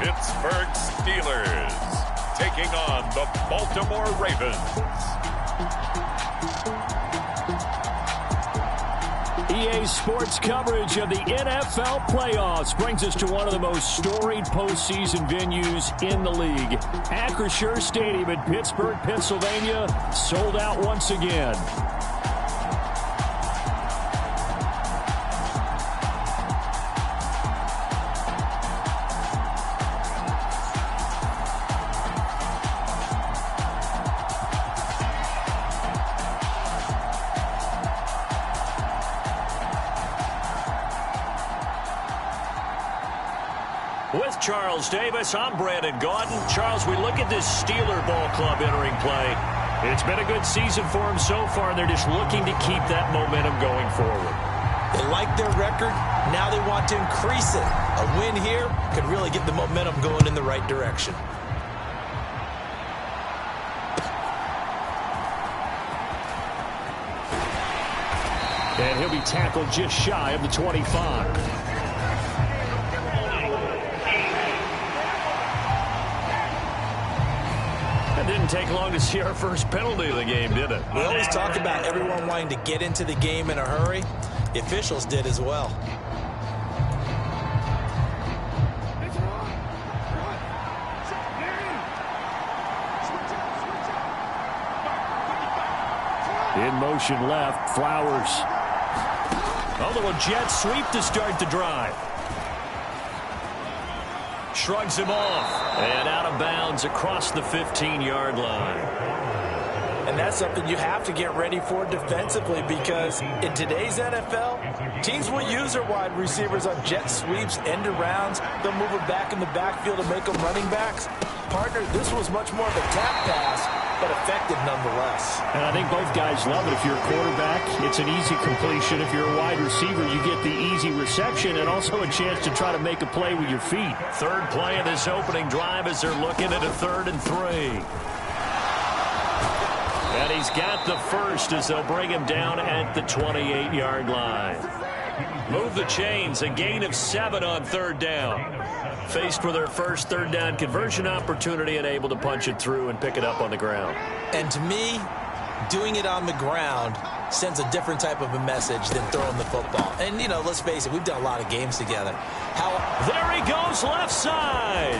Pittsburgh Steelers taking on the Baltimore Ravens. EA Sports coverage of the NFL playoffs brings us to one of the most storied postseason venues in the league. Acrisure Stadium in Pittsburgh, Pennsylvania, sold out once again. With Charles Davis, I'm Brandon Gaudin. Charles, we look at this Steeler ball club entering play. It's been a good season for them so far, and they're just looking to keep that momentum going forward. They like their record. Now they want to increase it. A win here could really get the momentum going in the right direction. And he'll be tackled just shy of the 25. Didn't take long to see our first penalty of the game, did it? We always talk about everyone wanting to get into the game in a hurry. The officials did as well. In motion left, Flowers. Oh, the jet sweep to start the drive. Shrugs him off. And out of bounds across the 15-yard line. And that's something you have to get ready for defensively, because in today's NFL, teams will use their wide receivers on jet sweeps, end arounds. They'll move them back in the backfield to make them running backs. Partner, this was much more of a tap pass, but effective nonetheless. And I think both guys love it. If you're a quarterback, it's an easy completion. If you're a wide receiver, you get the easy reception and also a chance to try to make a play with your feet. Third play of this opening drive as they're looking at a 3rd and 3. And he's got the first as they'll bring him down at the 28-yard line. Move the chains, a gain of 7 on 3rd down. Faced with their first 3rd down conversion opportunity and able to punch it through and pick it up on the ground. And to me, doing it on the ground sends a different type of a message than throwing the football. And, you know, let's face it, we've done a lot of games together. There he goes, left side.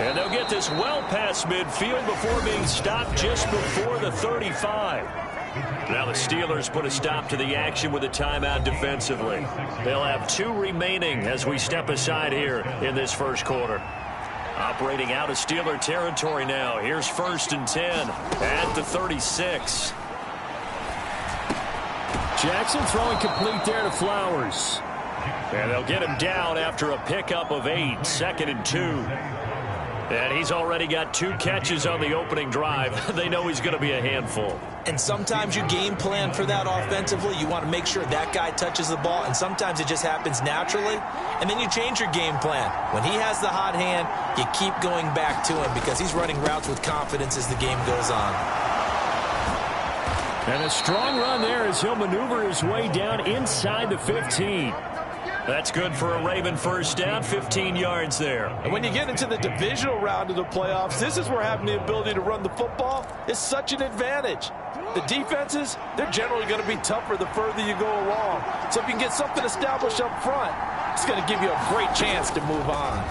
And they'll get this well past midfield before being stopped just before the 35. Now the Steelers put a stop to the action with a timeout defensively. They'll have 2 remaining as we step aside here in this first quarter. Operating out of Steeler territory now. Here's 1st and 10 at the 36. Jackson throwing complete there to Flowers. And they'll get him down after a pickup of 8, 2nd and 2. And he's already got 2 catches on the opening drive. They know he's going to be a handful. And sometimes you game plan for that offensively. You want to make sure that guy touches the ball, and sometimes it just happens naturally. And then you change your game plan. When he has the hot hand, you keep going back to him because he's running routes with confidence as the game goes on. And a strong run there as he'll maneuver his way down inside the 15. That's good for a Raven first down, 15 yards there. And when you get into the divisional round of the playoffs, this is where having the ability to run the football is such an advantage. The defenses, they're generally going to be tougher the further you go along. So if you can get something established up front, it's going to give you a great chance to move on.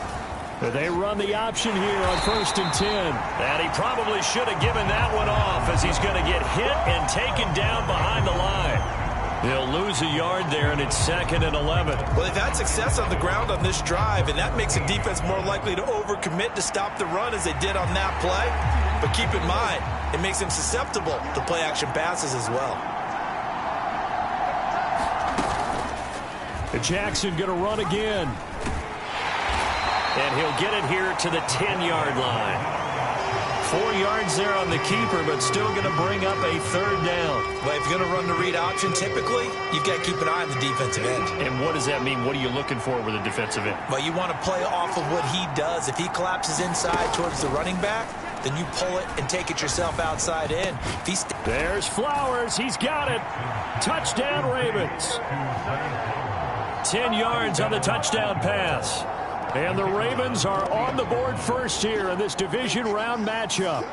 They run the option here on 1st and 10. And he probably should have given that one off as he's going to get hit and taken down behind the line. They'll lose a yard there, and it's 2nd and 11. Well, they've had success on the ground on this drive, and that makes a defense more likely to overcommit to stop the run as they did on that play. But keep in mind, it makes them susceptible to play-action passes as well. Jackson going to run again. And he'll get it here to the 10-yard line. 4 yards there on the keeper, but still going to bring up a 3rd down. Well, if you're going to run the read option, typically, you've got to keep an eye on the defensive end. And what does that mean? What are you looking for with a defensive end? Well, you want to play off of what he does. If he collapses inside towards the running back, then you pull it and take it yourself outside in. There's Flowers. He's got it. Touchdown, Ravens. 10 yards on the touchdown pass. And the Ravens are on the board first here in this division round matchup.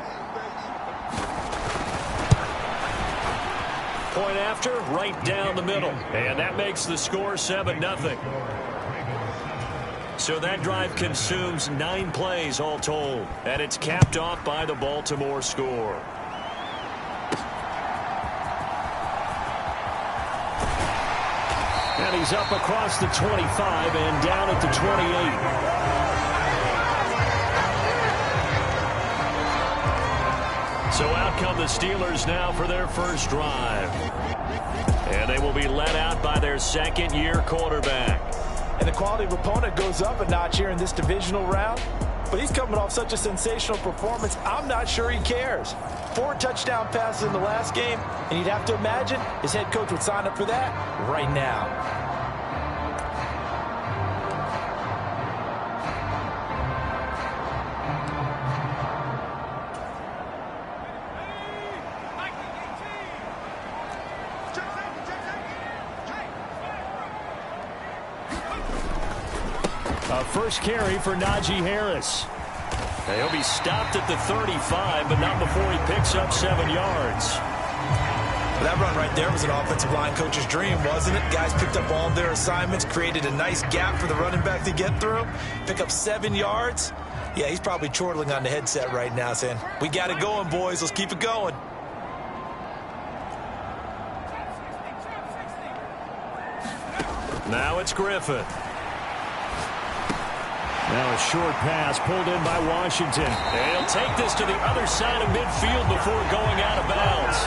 Point after, right down the middle. And that makes the score 7-0. So that drive consumes 9 plays all told. And it's capped off by the Baltimore score. And he's up across the 25 and down at the 28. So out come the Steelers now for their first drive. And they will be led out by their second-year quarterback. And the quality of opponent goes up a notch here in this divisional round. But he's coming off such a sensational performance, I'm not sure he cares. 4 touchdown passes in the last game, and you'd have to imagine his head coach would sign up for that right now. First carry for Najee Harris. He'll be stopped at the 35, but not before he picks up 7 yards. That run right there was an offensive line coach's dream, wasn't it? Guys picked up all their assignments, created a nice gap for the running back to get through, pick up 7 yards. Yeah, he's probably chortling on the headset right now saying, we got it going, boys. Let's keep it going. Now it's Griffin. Now a short pass pulled in by Washington. And he'll take this to the other side of midfield before going out of bounds.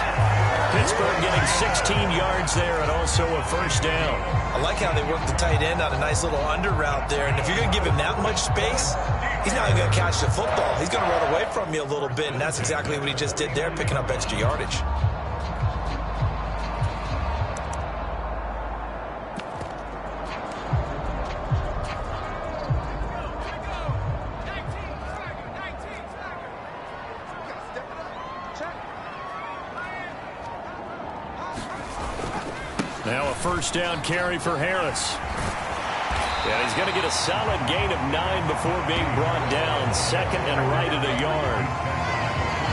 Pittsburgh getting 16 yards there and also a first down. I like how they work the tight end on a nice little under route there. And if you're going to give him that much space, he's not going to catch the football. He's going to run away from you a little bit, and that's exactly what he just did there, picking up extra yardage. Now a first down carry for Harris. Yeah, he's going to get a solid gain of 9 before being brought down. Second and right at a yard.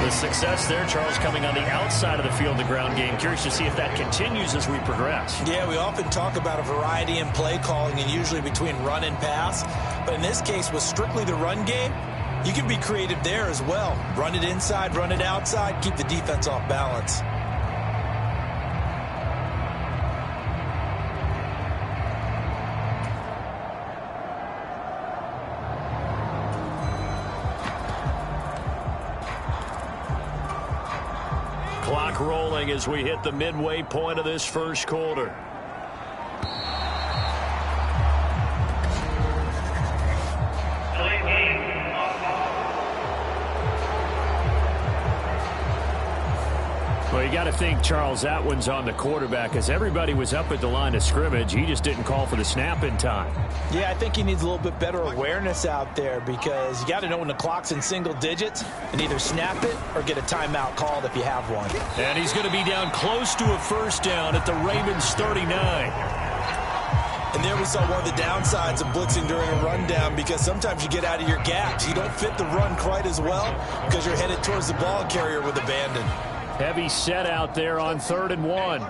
The success there, Charles, coming on the outside of the field, the ground game. Curious to see if that continues as we progress. Yeah, we often talk about a variety in play calling and usually between run and pass. But in this case, with strictly the run game, you can be creative there as well. Run it inside, run it outside, keep the defense off balance. Clock rolling as we hit the midway point of this first quarter. Well, you got to think, Charles, that one's on the quarterback as everybody was up at the line of scrimmage. He just didn't call for the snap in time. Yeah, I think he needs a little bit better awareness out there because you got to know when the clock's in single digits and either snap it or get a timeout called if you have one. And he's going to be down close to a first down at the Ravens 39. And there we saw one of the downsides of blitzing during a rundown because sometimes you get out of your gaps. You don't fit the run quite as well because you're headed towards the ball carrier with abandon. Heavy set out there on 3rd and 1.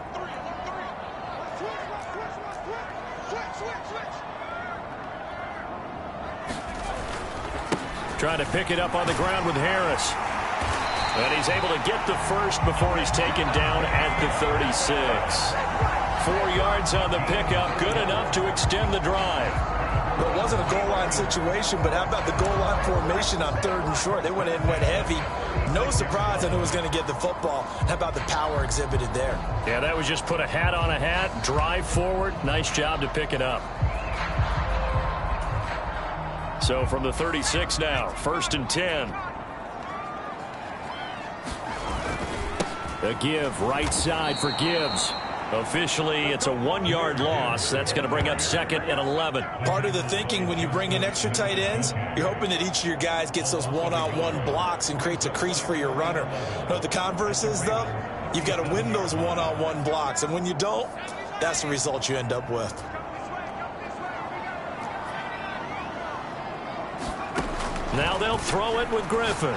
Trying to pick it up on the ground with Harris. And he's able to get the first before he's taken down at the 36. 4 yards on the pickup, good enough to extend the drive. Well, it wasn't a goal line situation, but how about the goal line formation on 3rd and short? They went in and went heavy. No surprise on who was going to get the football. How about the power exhibited there? Yeah, that was just put a hat on a hat, drive forward. Nice job to pick it up. So from the 36 now, 1st and 10. The give right side for Gibbs. Officially, it's a 1-yard loss. That's going to bring up 2nd and 11. Part of the thinking when you bring in extra tight ends, you're hoping that each of your guys gets those one-on-one blocks and creates a crease for your runner. You know what the converse is, though? You've got to win those one-on-one blocks, and when you don't, that's the result you end up with. Now they'll throw it with Griffin.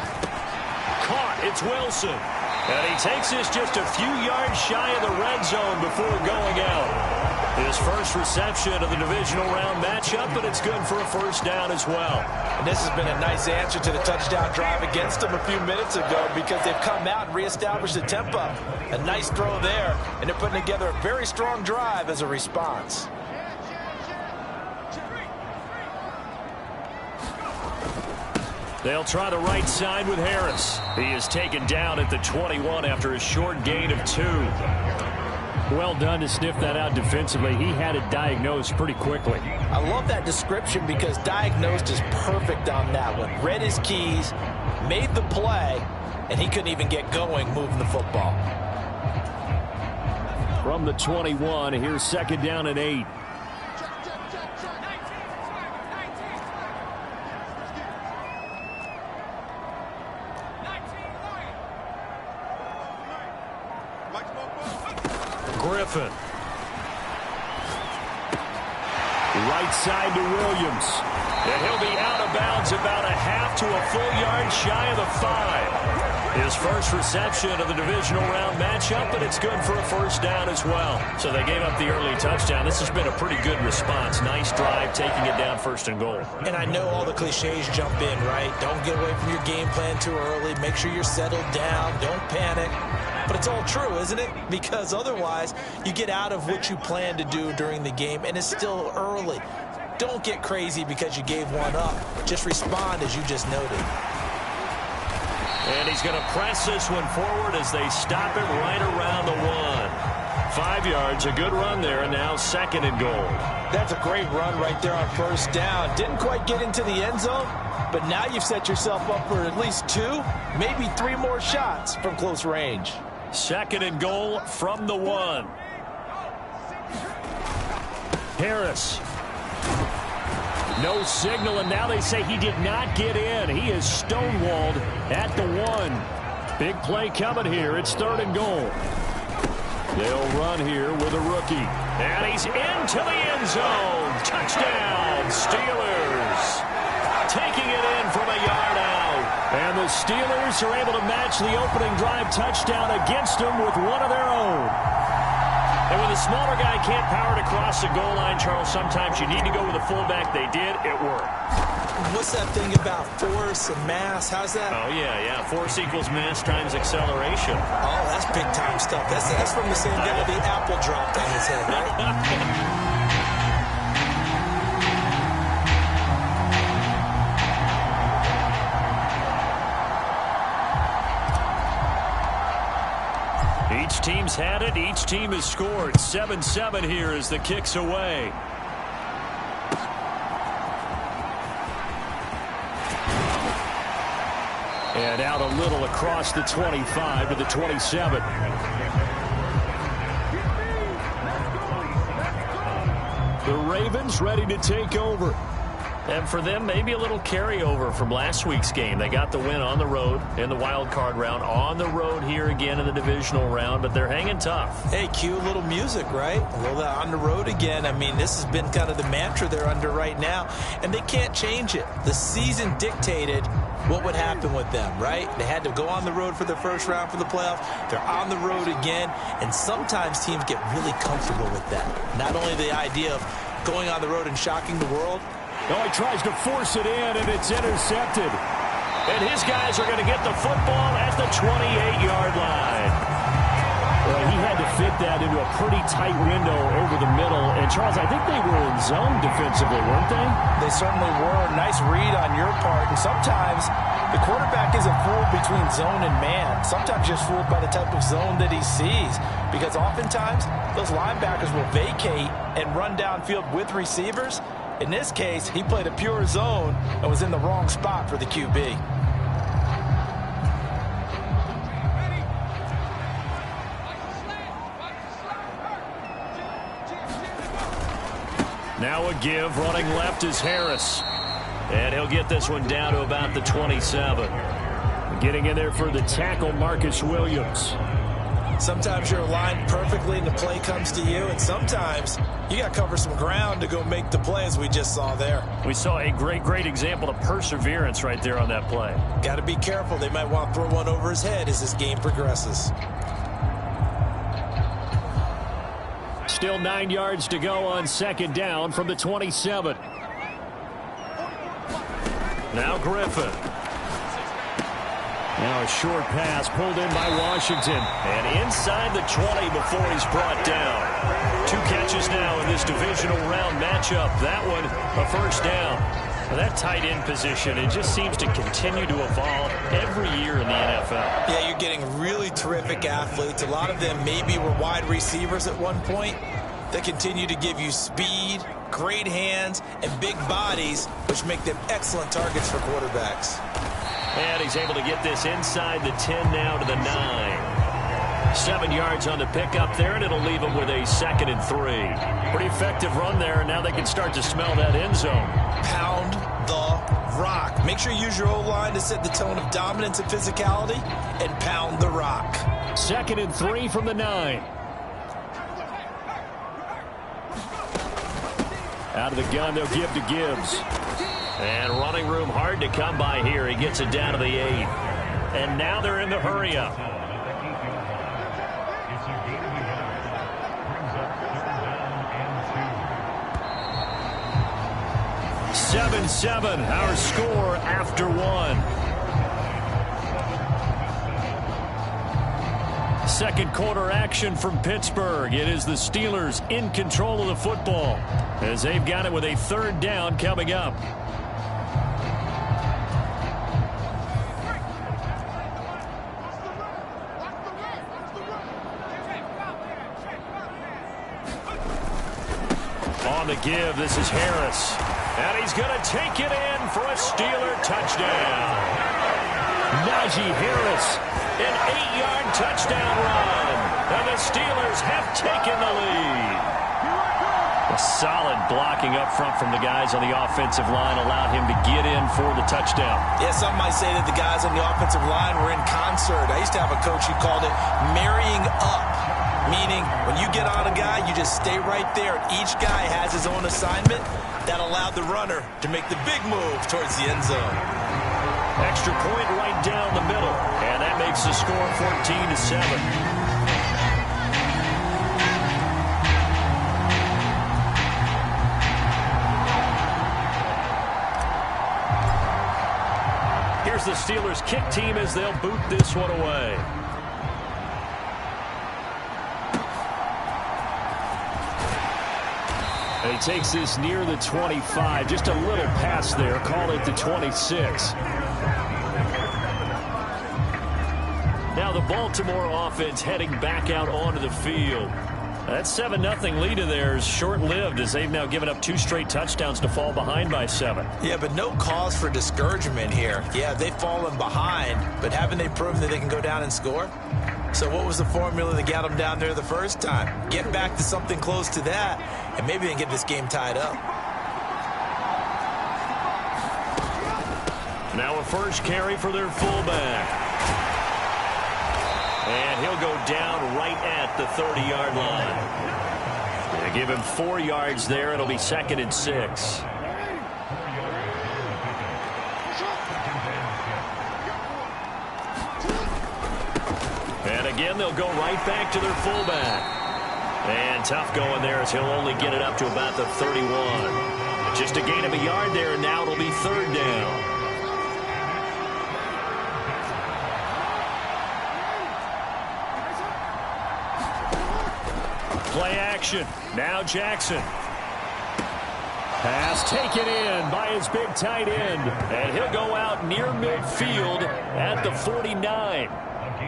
Caught. It's Wilson. And he takes this just a few yards shy of the red zone before going out. His first reception of the divisional round matchup, but it's good for a first down as well. And this has been a nice answer to the touchdown drive against them a few minutes ago because they've come out and reestablished the tempo. A nice throw there, and they're putting together a very strong drive as a response. They'll try the right side with Harris. He is taken down at the 21 after a short gain of 2. Well done to sniff that out defensively. He had it diagnosed pretty quickly. I love that description because diagnosed is perfect on that one. Read his keys, made the play, and he couldn't even get going moving the football. From the 21, here's second down and 8. Griffin. Right side to Williams. And he'll be out of bounds about a half to a full yard shy of the 5. His first reception of the divisional round matchup, but it's good for a first down as well. So they gave up the early touchdown. This has been a pretty good response. Nice drive, taking it down 1st and goal. And I know all the cliches jump in, right? Don't get away from your game plan too early. Make sure you're settled down. Don't panic. But it's all true, isn't it? Because otherwise, you get out of what you plan to do during the game, and it's still early. Don't get crazy because you gave one up. Just respond as you just noted. And he's going to press this one forward as they stop it right around the 1. 5 yards, a good run there, and now 2nd and goal. That's a great run right there on first down. Didn't quite get into the end zone, but now you've set yourself up for at least 2, maybe 3 more shots from close range. 2nd and goal from the 1. Harris. No signal, and now they say he did not get in. He is stonewalled at the 1. Big play coming here. It's 3rd and goal. They'll run here with a rookie. And he's into the end zone. Touchdown, Steelers. Taking it in from a yard out. And the Steelers are able to match the opening drive touchdown against them with one of their own. And when the smaller guy can't power it across the goal line, Charles, sometimes you need to go with a fullback. They did. It worked. What's that thing about force and mass? How's that? Oh, yeah. Force equals mass times acceleration. Oh, that's big-time stuff. That's from the same guy the apple dropped on his head, right? Each team's had it. Each team has scored. 7-7 here as the kick's away. And out a little across the 25 to the 27. The Ravens ready to take over. And for them, maybe a little carryover from last week's game. They got the win on the road in the wild card round, on the road here again in the divisional round, but they're hanging tough. Hey, cue a little music, right? A little on the road again. I mean, this has been kind of the mantra they're under right now, and they can't change it. The season dictated what would happen with them, right? They had to go on the road for the first round for the playoffs. They're on the road again, and sometimes teams get really comfortable with that. Not only the idea of going on the road and shocking the world. Oh, he tries to force it in, and it's intercepted. And his guys are going to get the football at the 28-yard line. Well, he had to fit that into a pretty tight window over the middle. And, Charles, I think they were in zone defensively, weren't they? They certainly were. Nice read on your part. And sometimes the quarterback isn't fooled between zone and man. Sometimes just fooled by the type of zone that he sees. Because oftentimes, those linebackers will vacate and run downfield with receivers. In this case, he played a pure zone and was in the wrong spot for the QB. Now a give, running left is Harris. And he'll get this one down to about the 27. Getting in there for the tackle, Marcus Williams. Sometimes you're aligned perfectly and the play comes to you, and sometimes you got to cover some ground to go make the play, as we just saw there. We saw a great example of perseverance right there on that play. Got to be careful. They might want to throw one over his head as this game progresses. Still 9 yards to go on second down from the 27. Now Griffin. Now a short pass pulled in by Washington. And inside the 20 before he's brought down. 2 catches now in this divisional round matchup. That one a first down. Well, that tight end position, it just seems to continue to evolve every year in the NFL. Yeah, you're getting really terrific athletes. A lot of them maybe were wide receivers at one point. They continue to give you speed, great hands, and big bodies, which make them excellent targets for quarterbacks. And he's able to get this inside the 10 now to the 9. 7 yards on the pickup there, and it'll leave him with a 2nd and 3. Pretty effective run there, and now they can start to smell that end zone. Pound the rock. Make sure you use your O-line to set the tone of dominance and physicality, and pound the rock. 2nd and 3 from the 9. Out of the gun, they'll give to Gibbs. And running room hard to come by here. He gets it down to the 8. And now they're in the hurry-up. Seven, 7, our score after 1. Second quarter action from Pittsburgh. It is the Steelers in control of the football as they've got it with a 3rd down coming up. On the give, this is Harris. And he's going to take it in for a Steeler touchdown. Najee Harris, an 8-yard touchdown run. And the Steelers have taken the lead. A solid blocking up front from the guys on the offensive line allowed him to get in for the touchdown. Yeah, some might say that the guys on the offensive line were in concert. I used to have a coach who called it marrying up. Meaning, when you get on a guy, you just stay right there. Each guy has his own assignment. That allowed the runner to make the big move towards the end zone. Extra point right down the middle. And that makes the score 14-7. Here's the Steelers kick team as they'll boot this one away. And he takes this near the 25. Just a little pass there. Call it the 26. Now the Baltimore offense heading back out onto the field. That 7-0 lead of theirs short-lived as they've now given up 2 straight touchdowns to fall behind by 7. Yeah, but no cause for discouragement here. Yeah, they've fallen behind, but haven't they proven that they can go down and score? So what was the formula that got them down there the first time? Get back to something close to that, and maybe they can get this game tied up. Now a first carry for their fullback. And he'll go down right at the 30-yard line. They give him 4 yards there. It'll be 2nd and 6. And again, they'll go right back to their fullback. And tough going there as he'll only get it up to about the 31. Just a gain of a yard there, and now it'll be 3rd down. Play action. Now Jackson. Pass taken in by his big tight end. And he'll go out near midfield at the 49.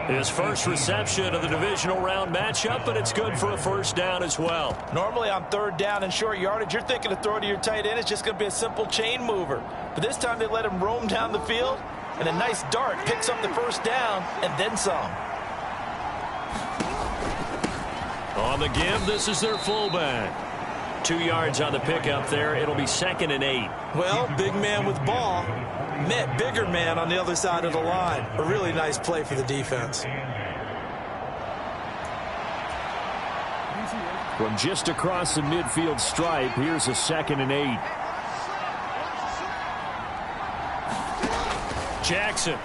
His first reception of the divisional round matchup, but it's good for a first down as well. Normally on 3rd down and short yardage, you're thinking to throw to your tight end. It's just going to be a simple chain mover. But this time they let him roam down the field, and a nice dart picks up the first down and then some. On the give, this is their fullback. 2 yards on the pickup there. It'll be 2nd and 8. Well, big man with ball met bigger man on the other side of the line. A really nice play for the defense. From just across the midfield stripe, here's a 2nd and 8. Jackson.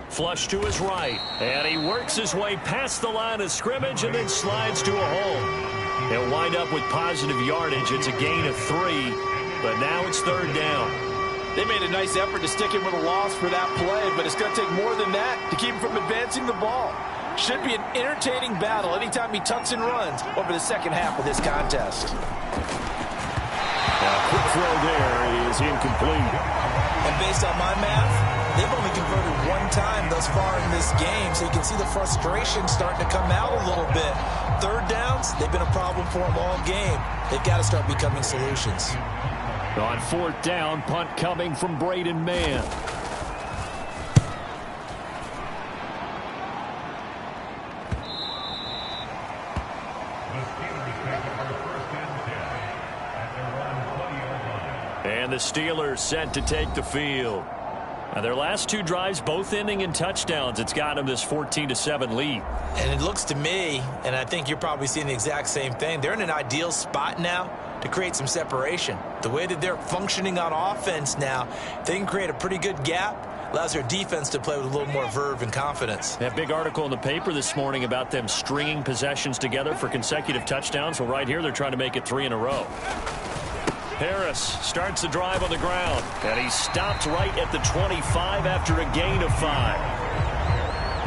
Flush to his right. And he works his way past the line of scrimmage and then slides to a hole. He'll wind up with positive yardage. It's a gain of 3, but now it's 3rd down. They made a nice effort to stick him with a loss for that play, but it's going to take more than that to keep him from advancing the ball. Should be an entertaining battle anytime he tucks and runs over the second half of this contest. A quick throw there is incomplete. And based on my math, they've only converted 1 time thus far in this game, so you can see the frustration starting to come out a little bit. 3rd downs, they've been a problem for them all game. They've got to start becoming solutions. On 4th down, punt coming from Braden Mann. And the Steelers set to take the field. Now their last 2 drives both ending in touchdowns. It's got them this 14-7 lead. And it looks to me, and I think you're probably seeing the exact same thing, they're in an ideal spot now to create some separation. The way that they're functioning on offense now, they can create a pretty good gap. Allows their defense to play with a little more verve and confidence. That big article in the paper this morning about them stringing possessions together for consecutive touchdowns. Well, right here they're trying to make it 3 in a row. Harris starts the drive on the ground, and he stopped right at the 25 after a gain of 5.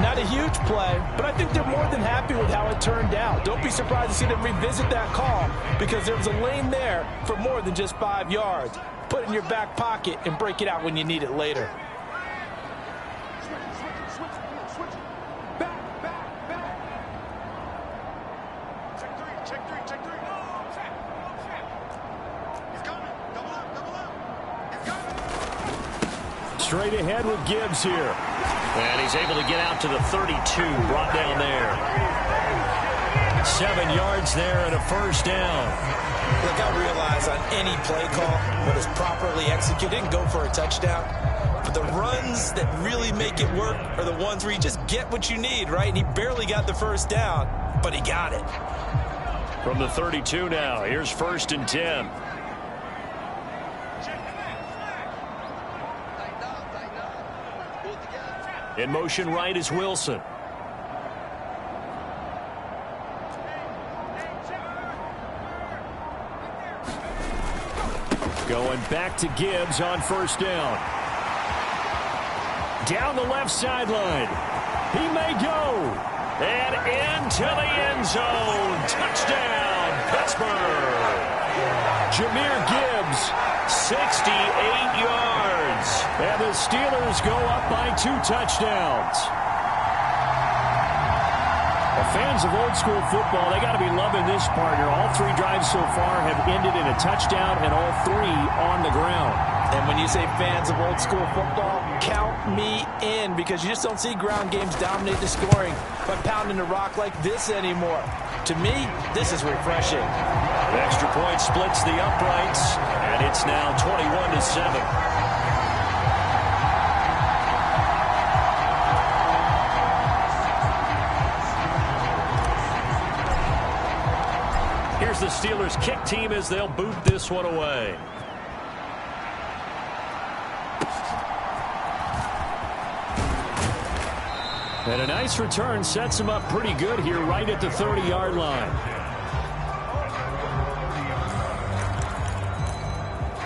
Not a huge play, but I think they're more than happy with how it turned out. Don't be surprised to see them revisit that call because there was a lane there for more than just 5 yards. Put it in your back pocket and break it out when you need it later. Straight ahead with Gibbs here. And he's able to get out to the 32, brought down there. 7 yards there and a 1st down. Look, I realize on any play call, when it's properly executed, and go for a touchdown. But the runs that really make it work are the ones where you just get what you need, right? And he barely got the 1st down, but he got it. From the 32 now, here's 1st and 10. In motion right is Wilson. Going back to Gibbs on 1st down. Down the left sideline. He may go. And into the end zone. Touchdown, Pittsburgh. Jahmyr Gibbs, 68 yards. And the Steelers go up by 2 touchdowns. Well, fans of old school football, they got to be loving this, partner. All 3 drives so far have ended in a touchdown, and all 3 on the ground. And when you say fans of old school football, count me in, because you just don't see ground games dominate the scoring by pounding the rock like this anymore. To me, this is refreshing. The extra point splits the uprights, and it's now 21-7. Here's the Steelers kick team as they'll boot this one away. And a nice return sets him up pretty good here right at the 30-yard line.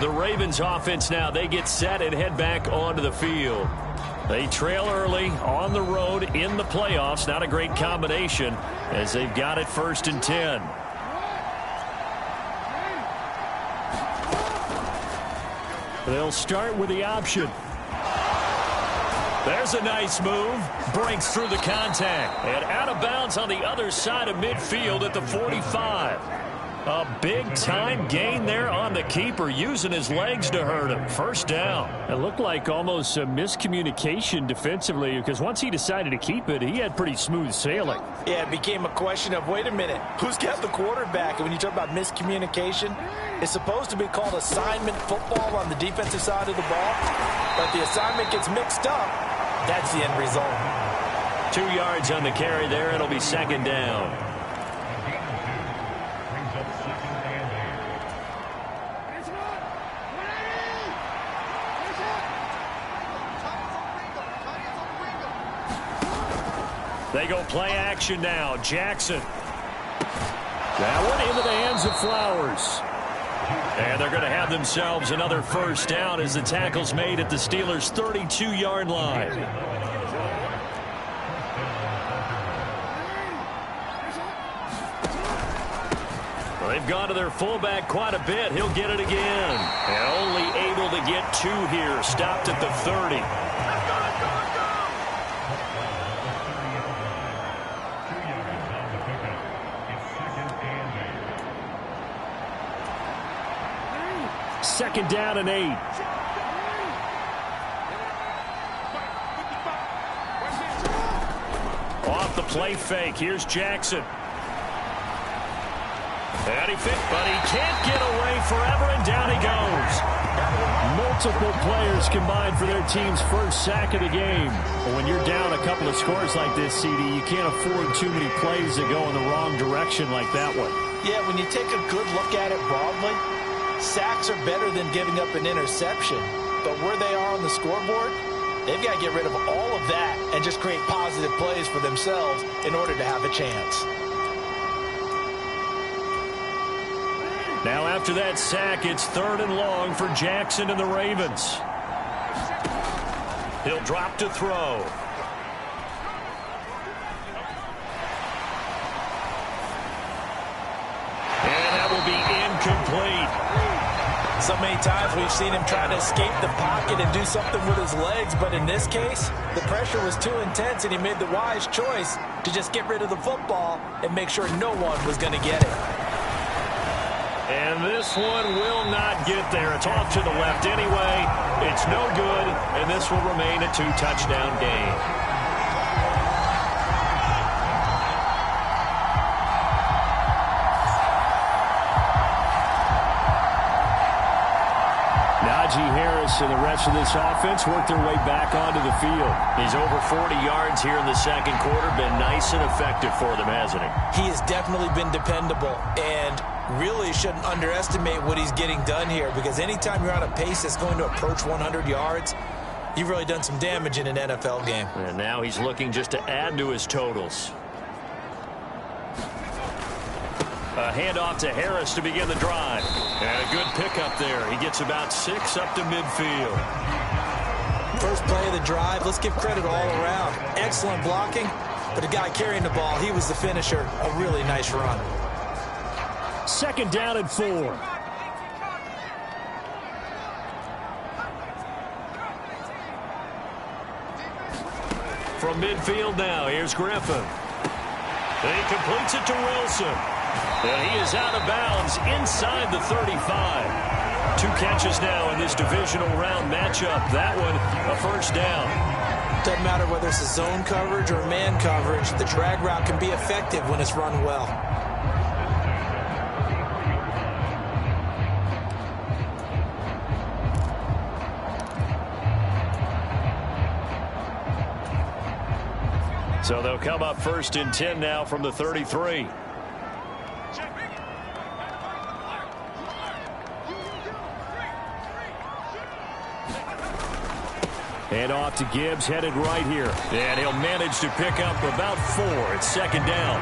The Ravens offense now, they get set and head back onto the field. They trail early on the road in the playoffs. Not a great combination as they've got it 1st and 10. They'll start with the option. There's a nice move. Breaks through the contact. And out of bounds on the other side of midfield at the 45. A big-time gain there on the keeper, using his legs to hurt him. 1st down. It looked like almost a miscommunication defensively, because once he decided to keep it, he had pretty smooth sailing. Yeah, it became a question of, wait a minute, who's got the quarterback? And when you talk about miscommunication, it's supposed to be called assignment football on the defensive side of the ball. But if the assignment gets mixed up, that's the end result. 2 yards on the carry there. It'll be second down. They go play action now. Jackson. That one into the hands of Flowers. And they're going to have themselves another first down as the tackle's made at the Steelers' 32-yard line. Well, they've gone to their fullback quite a bit. He'll get it again. And only able to get 2 here. Stopped at the 30. Second down and 8. Off the play fake. Here's Jackson. And he fit, but he can't get away forever, and down he goes. Multiple players combined for their team's first sack of the game. But when you're down a couple of scores like this, CD, you can't afford too many plays that go in the wrong direction like that one. Yeah, when you take a good look at it broadly, sacks are better than giving up an interception. But where they are on the scoreboard, they've got to get rid of all of that and just create positive plays for themselves in order to have a chance. Now after that sack, it's 3rd and long for Jackson and the Ravens. He'll drop to throw. And that will be incomplete. So many times we've seen him try to escape the pocket and do something with his legs, but in this case, the pressure was too intense and he made the wise choice to just get rid of the football and make sure no one was going to get it. And this one will not get there. It's off to the left anyway. It's no good, and this will remain a 2-touchdown game. Najee Harris and the rest of this offense work their way back onto the field. He's over 40 yards here in the second quarter. Been nice and effective for them, hasn't he? He has definitely been dependable, and really shouldn't underestimate what he's getting done here, because anytime you're on a pace that's going to approach 100 yards, you've really done some damage in an NFL game. And now he's looking just to add to his totals. A handoff to Harris to begin the drive. And a good pickup there. He gets about 6 up to midfield. First play of the drive, let's give credit all around. Excellent blocking, but the guy carrying the ball, he was the finisher. A really nice run. Second down and 4. From midfield now, here's Griffin. And he completes it to Wilson. And he is out of bounds inside the 35. 2 catches now in this divisional round matchup. That one, a first down. Doesn't matter whether it's a zone coverage or man coverage, the drag route can be effective when it's run well. So they'll come up 1st and 10 now from the 33. And off to Gibbs, headed right here. And he'll manage to pick up about 4. It's second down.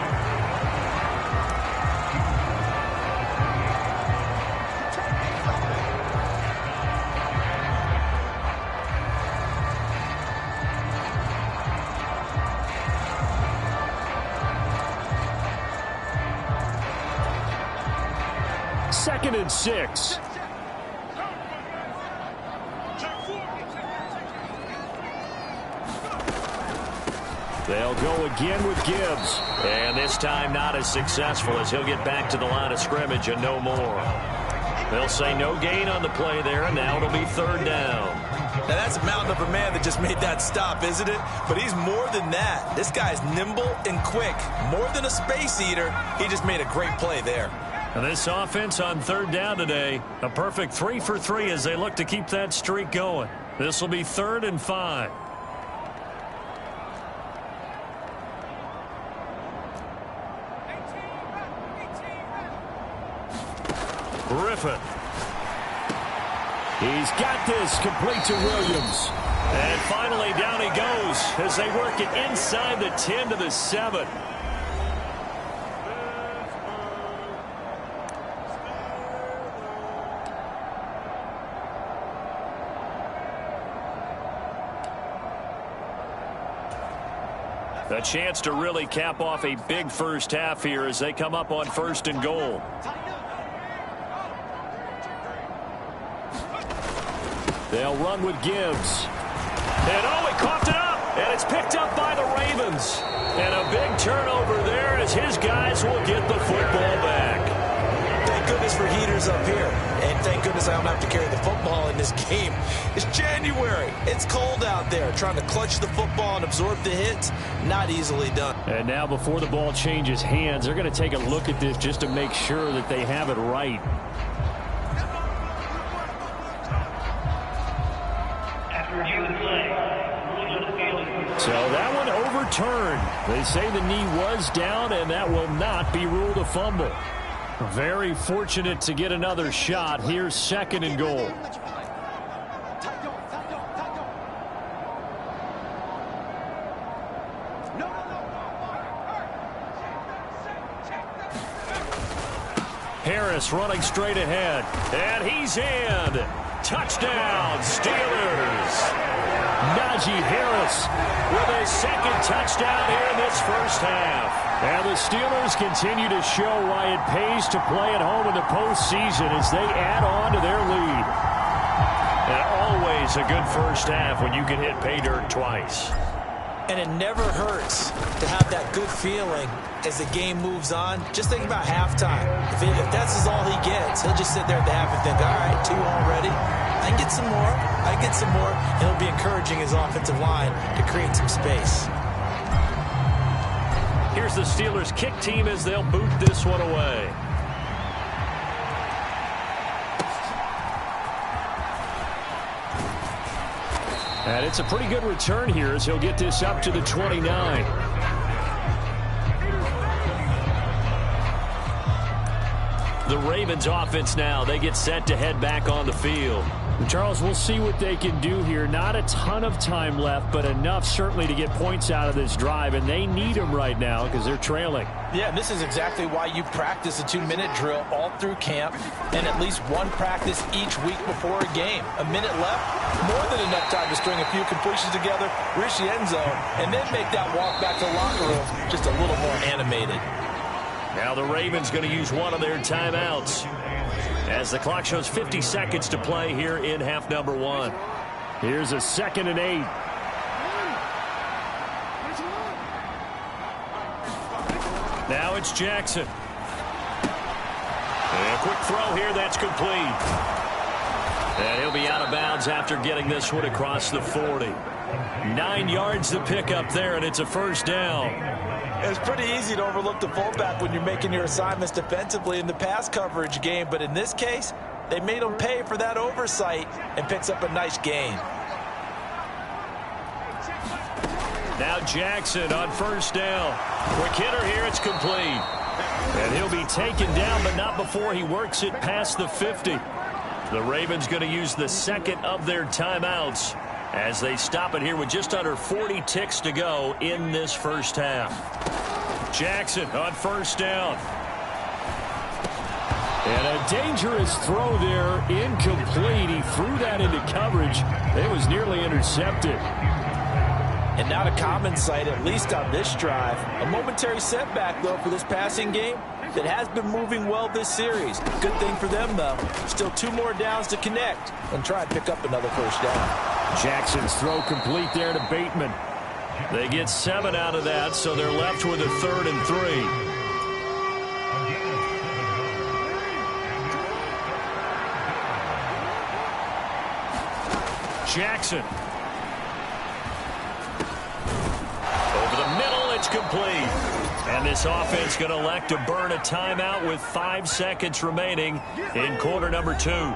Second and 6. They'll go again with Gibbs. And this time not as successful, as he'll get back to the line of scrimmage and no more. They'll say no gain on the play there, and now it'll be 3rd down. Now that's a mountain of a man that just made that stop, isn't it? But he's more than that. This guy's nimble and quick. More than a space eater, he just made a great play there. And this offense on 3rd down today, a perfect 3 for 3 as they look to keep that streak going. This will be 3rd and 5. Griffin. He's got this complete to Williams. And finally down he goes as they work it inside the 10 to the 7. A chance to really cap off a big first half here as they come up on 1st and goal. They'll run with Gibbs. And he coughed it up. And it's picked up by the Ravens. And a big turnover there as his guys will get the football back. Thank goodness for heaters up here. And thank goodness I don't have to carry the football in this game. It's January. It's cold out there. Trying to clutch the football and absorb the hits, not easily done. And now before the ball changes hands, they're going to take a look at this just to make sure that they have it right. So that one overturned. They say the knee was down, and that will not be ruled a fumble. Very fortunate to get another shot. Here's 2nd and goal. Harris running straight ahead. And he's in. Touchdown, Steelers. Najee Harris with a 2nd touchdown here in this first half. And the Steelers continue to show why it pays to play at home in the postseason as they add on to their lead. And always a good first half when you can hit pay dirt twice. And it never hurts to have that good feeling as the game moves on. Just think about halftime. If that's all he gets, he'll just sit there at the half and think, all right, 2 already. I get some more. I get some more. And it'll be encouraging his offensive line to create some space. Here's the Steelers kick team as they'll boot this one away. And it's a pretty good return here as he'll get this up to the 29. The Ravens offense now, they get set to head back on the field. Charles, we'll see what they can do here. Not a ton of time left, but enough certainly to get points out of this drive, and they need them right now because they're trailing. Yeah, this is exactly why you practice a 2-minute drill all through camp and at least one practice each week before a game. A minute left, more than enough time to string a few completions together, reach the end zone, and then make that walk back to the locker room just a little more animated. Now the Ravens going to use one of their timeouts as the clock shows 50 seconds to play here in half number 1. Here's a 2nd and 8. Now it's Jackson. And a quick throw here, that's complete. And he'll be out of bounds after getting this one across the 40. 9 yards to pick up there, and it's a first down. It's pretty easy to overlook the fullback when you're making your assignments defensively in the pass coverage game, but in this case, they made him pay for that oversight and picks up a nice gain. Now Jackson on first down. Quick hitter here, it's complete. And he'll be taken down, but not before he works it past the 50. The Ravens going to use the 2nd of their timeouts as they stop it here with just under 40 ticks to go in this first half. Jackson on first down. And a dangerous throw there, incomplete. He threw that into coverage. It was nearly intercepted. And not a common sight, at least on this drive. A momentary setback, though, for this passing game that has been moving well this series. Good thing for them, though. Still 2 more downs to connect and try and pick up another first down. Jackson's throw complete there to Bateman. They get 7 out of that, so they're left with a 3rd and 3. Jackson. Over the middle, it's complete. And this offense going to elect to burn a timeout with 5 seconds remaining in quarter number 2.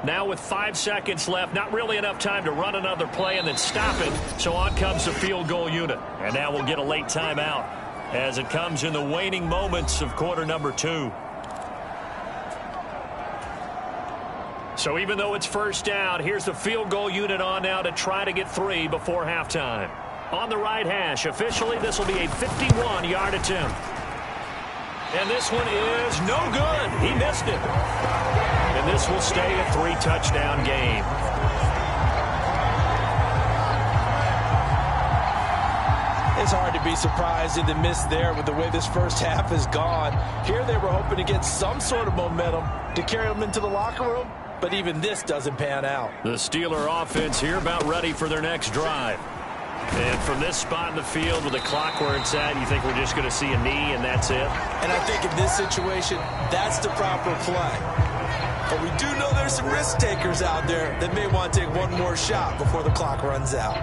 Now with 5 seconds left, not really enough time to run another play and then stop it. So on comes the field goal unit. And now we'll get a late timeout as it comes in the waning moments of quarter number 2. So even though it's first down, here's the field goal unit on now to try to get 3 before halftime. On the right hash, officially this will be a 51-yard attempt. And this one is no good. He missed it. And this will stay a 3-touchdown game. It's hard to be surprised in the miss there with the way this first half has gone. Here they were hoping to get some sort of momentum to carry them into the locker room, but even this doesn't pan out. The Steeler offense here about ready for their next drive. And from this spot in the field with the clock where it's at, you think we're just going to see a knee and that's it? And I think in this situation, that's the proper play. But we do know there's some risk takers out there that may want to take one more shot before the clock runs out.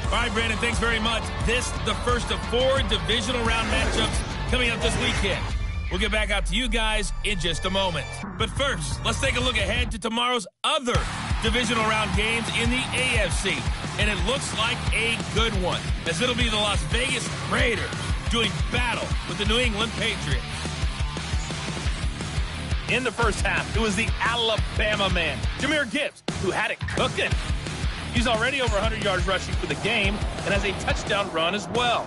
All right, Brandon, thanks very much. This is the first of 4 divisional round matchups coming up this weekend. We'll get back out to you guys in just a moment. But first, let's take a look ahead to tomorrow's other divisional round games in the AFC. And it looks like a good one, as it'll be the Las Vegas Raiders doing battle with the New England Patriots. In the first half, it was the Alabama man, Jahmyr Gibbs, who had it cooking. He's already over 100 yards rushing for the game and has a touchdown run as well.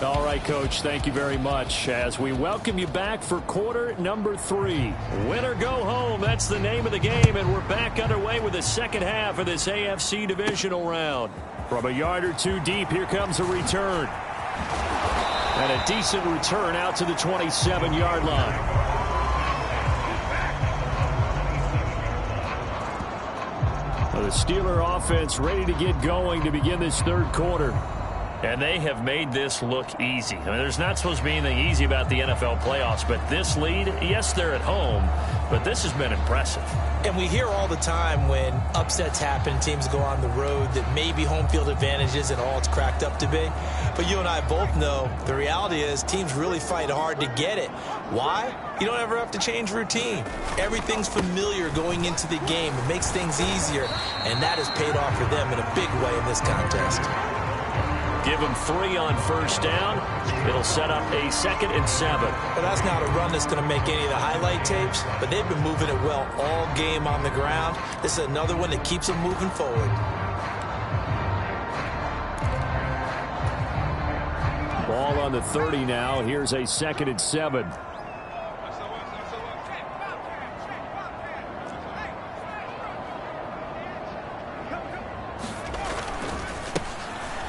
All right, Coach, thank you very much as we welcome you back for quarter number 3. Win or go home, that's the name of the game, and we're back underway with the second half of this AFC divisional round. From a yard or 2 deep, here comes a return. And a decent return out to the 27-yard line. The Steeler offense ready to get going to begin this third quarter. And they have made this look easy. I mean, there's not supposed to be anything easy about the NFL playoffs, but this lead, yes, they're at home, but this has been impressive. And we hear all the time when upsets happen, teams go on the road, that maybe home field advantage isn't all it's cracked up to be. But you and I both know the reality is teams really fight hard to get it. Why? You don't ever have to change routine. Everything's familiar going into the game. It makes things easier, and that has paid off for them in a big way in this contest. Give them 3 on first down. It'll set up a 2nd and 7. Well, that's not a run that's going to make any of the highlight tapes, but they've been moving it well all game on the ground. This is another one that keeps them moving forward. Ball on the 30 now. Here's a 2nd and 7.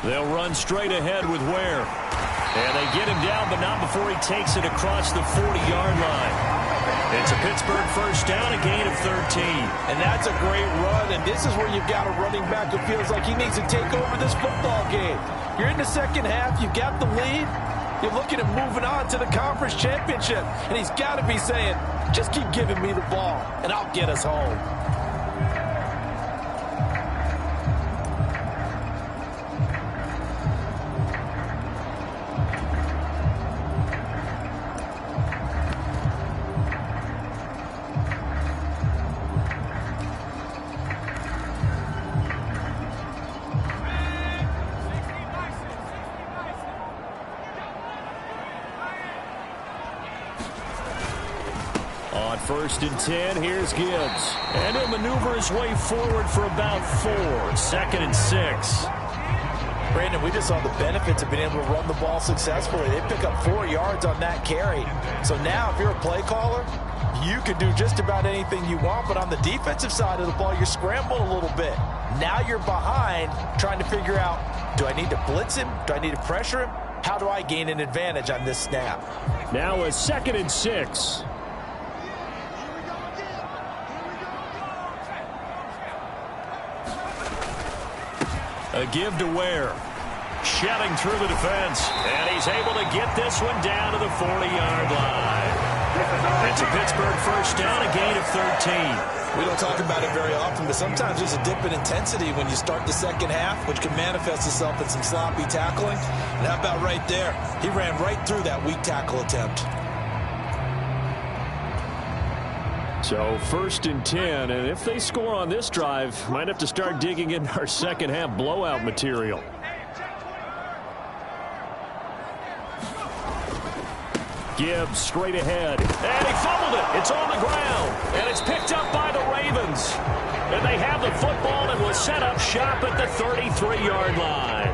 They'll run straight ahead with Ware. And they get him down, but not before he takes it across the 40-yard line. It's a Pittsburgh first down, a gain of 13. And that's a great run, and this is where you've got a running back who feels like he needs to take over this football game. You're in the second half, you've got the lead. You're looking at moving on to the conference championship, and he's got to be saying, just keep giving me the ball, and I'll get us home. On 1st and 10, here's Gibbs. And he'll maneuver his way forward for about 4. 2nd and 6. Brandon, we just saw the benefits of being able to run the ball successfully. They pick up 4 yards on that carry. So now if you're a play caller, you can do just about anything you want. But on the defensive side of the ball, you're scrambling a little bit. Now you're behind trying to figure out, do I need to blitz him? Do I need to pressure him? How do I gain an advantage on this snap? Now a 2nd and 6. A give to Ware. Shelling through the defense. And he's able to get this one down to the 40-yard line. It's a Pittsburgh first down, a gain of 13. We don't talk about it very often, but sometimes there's a dip in intensity when you start the second half, which can manifest itself in some sloppy tackling. And how about right there? He ran right through that weak tackle attempt. So 1st and 10, and if they score on this drive, might have to start digging in our second half blowout material. Gibbs straight ahead, and he fumbled it. It's on the ground, and it's picked up by the Ravens. And they have the football and will set up shop at the 33-yard line.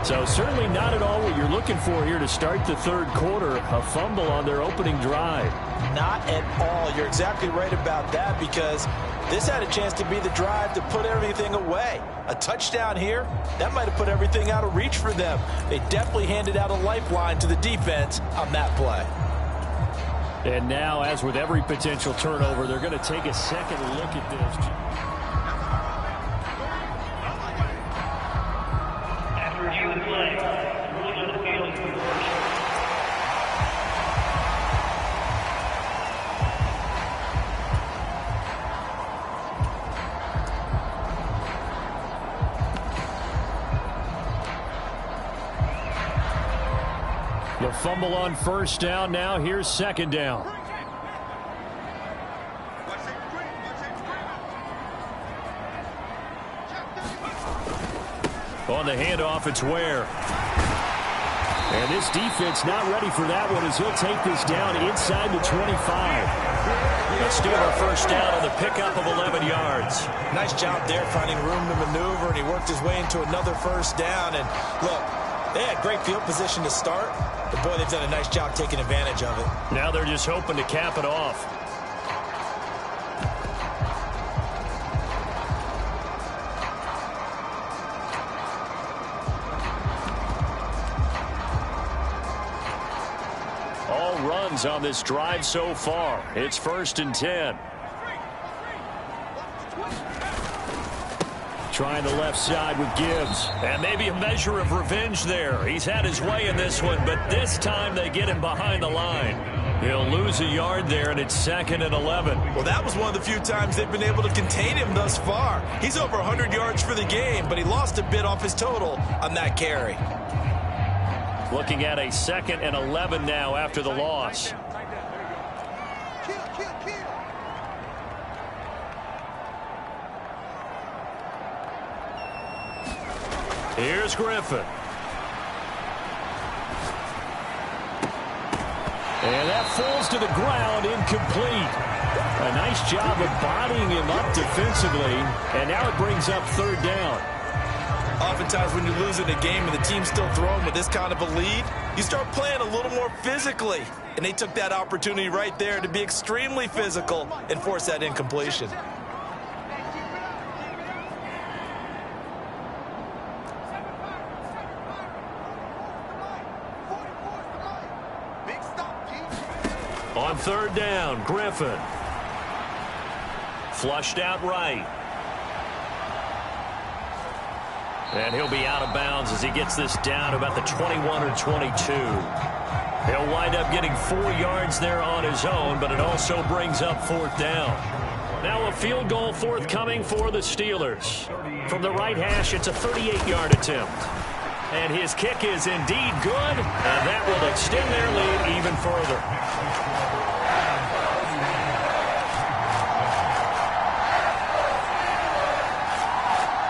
So certainly not at all what you're looking for here to start the third quarter, a fumble on their opening drive. Not at all. You're exactly right about that, because this had a chance to be the drive to put everything away. A touchdown here, that might have put everything out of reach for them. They definitely handed out a lifeline to the defense on that play. And now, as with every potential turnover, they're going to take a second look at this. The fumble on 1st down. Now here's 2nd down. On the handoff, it's Ware. And this defense not ready for that one, as he'll take this down inside the 25. A Steeler 1st down on the pickup of 11 yards. Nice job there, finding room to maneuver, and he worked his way into another 1st down. And look, they had great field position to start, but boy, they've done a nice job taking advantage of it. Now they're just hoping to cap it off. All runs on this drive so far. It's 1st and 10. Trying the left side with Gibbs. And maybe a measure of revenge there. He's had his way in this one, but this time they get him behind the line. He'll lose a yard there, and it's 2nd and 11. Well, that was one of the few times they've been able to contain him thus far. He's over 100 yards for the game, but he lost a bit off his total on that carry. Looking at a 2nd and 11 now after the loss. Here's Griffin. And that falls to the ground, incomplete. A nice job of bodying him up defensively, and now it brings up 3rd down. Oftentimes when you're losing a game and the team's still throwing with this kind of a lead, you start playing a little more physically. And they took that opportunity right there to be extremely physical and force that incompletion. On 3rd down, Griffin. Flushed out right. And he'll be out of bounds as he gets this down about the 21 or 22. He'll wind up getting 4 yards there on his own, but it also brings up 4th down. Now a field goal forthcoming for the Steelers. From the right hash, it's a 38-yard attempt. And his kick is indeed good, and that will extend their lead even further.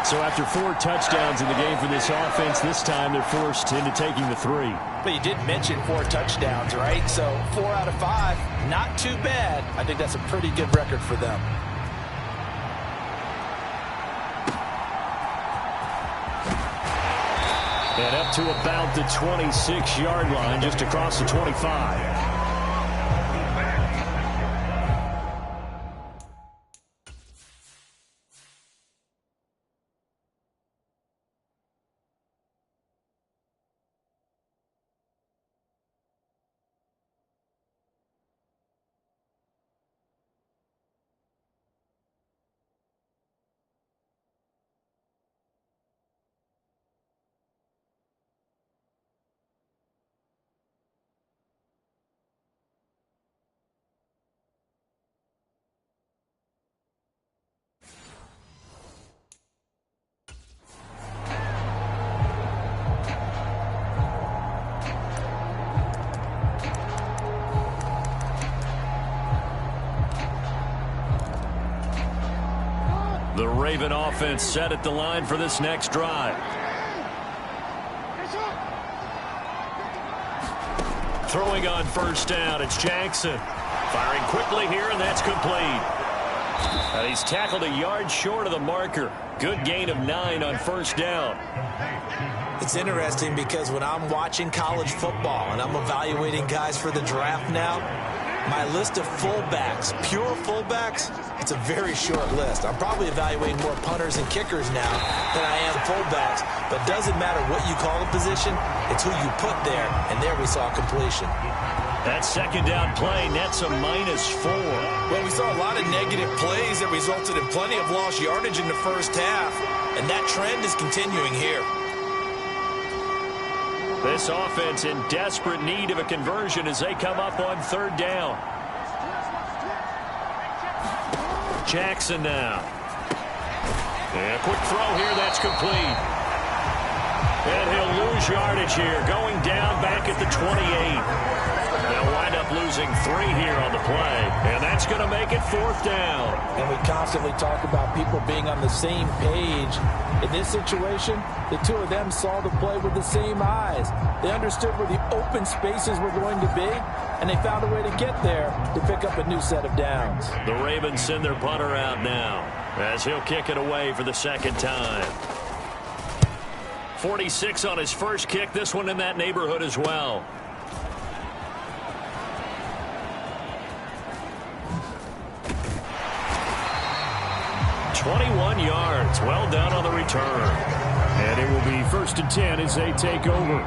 So after 4 touchdowns in the game for this offense, this time they're forced into taking the 3. But you did mention 4 touchdowns, right? So 4 out of 5, not too bad. I think that's a pretty good record for them. And up to about the 26-yard line, just across the 25. The Raven offense set at the line for this next drive. Throwing on first down, it's Jackson. Firing quickly here, and that's complete. And he's tackled a yard short of the marker. Good gain of 9 on first down. It's interesting because when I'm watching college football and I'm evaluating guys for the draft now, my list of fullbacks, pure fullbacks, it's a very short list. I'm probably evaluating more punters and kickers now than I am fullbacks. But it doesn't matter what you call a position, it's who you put there, and there we saw completion. That second down play nets a -4. Well, we saw a lot of negative plays that resulted in plenty of lost yardage in the first half, and that trend is continuing here. This offense in desperate need of a conversion as they come up on third down. Jackson now. And a quick throw here, that's complete. And he'll lose yardage here, going down back at the 28. They'll wind up losing 3 here on the play, and that's going to make it 4th down. And we constantly talk about people being on the same page. In this situation, the two of them saw the play with the same eyes. They understood where the open spaces were going to be, and they found a way to get there to pick up a new set of downs. The Ravens send their punter out now as he'll kick it away for the second time. 46 on his first kick, this one in that neighborhood as well. .21 yards. Well done on the return. And it will be 1st and 10 as they take over.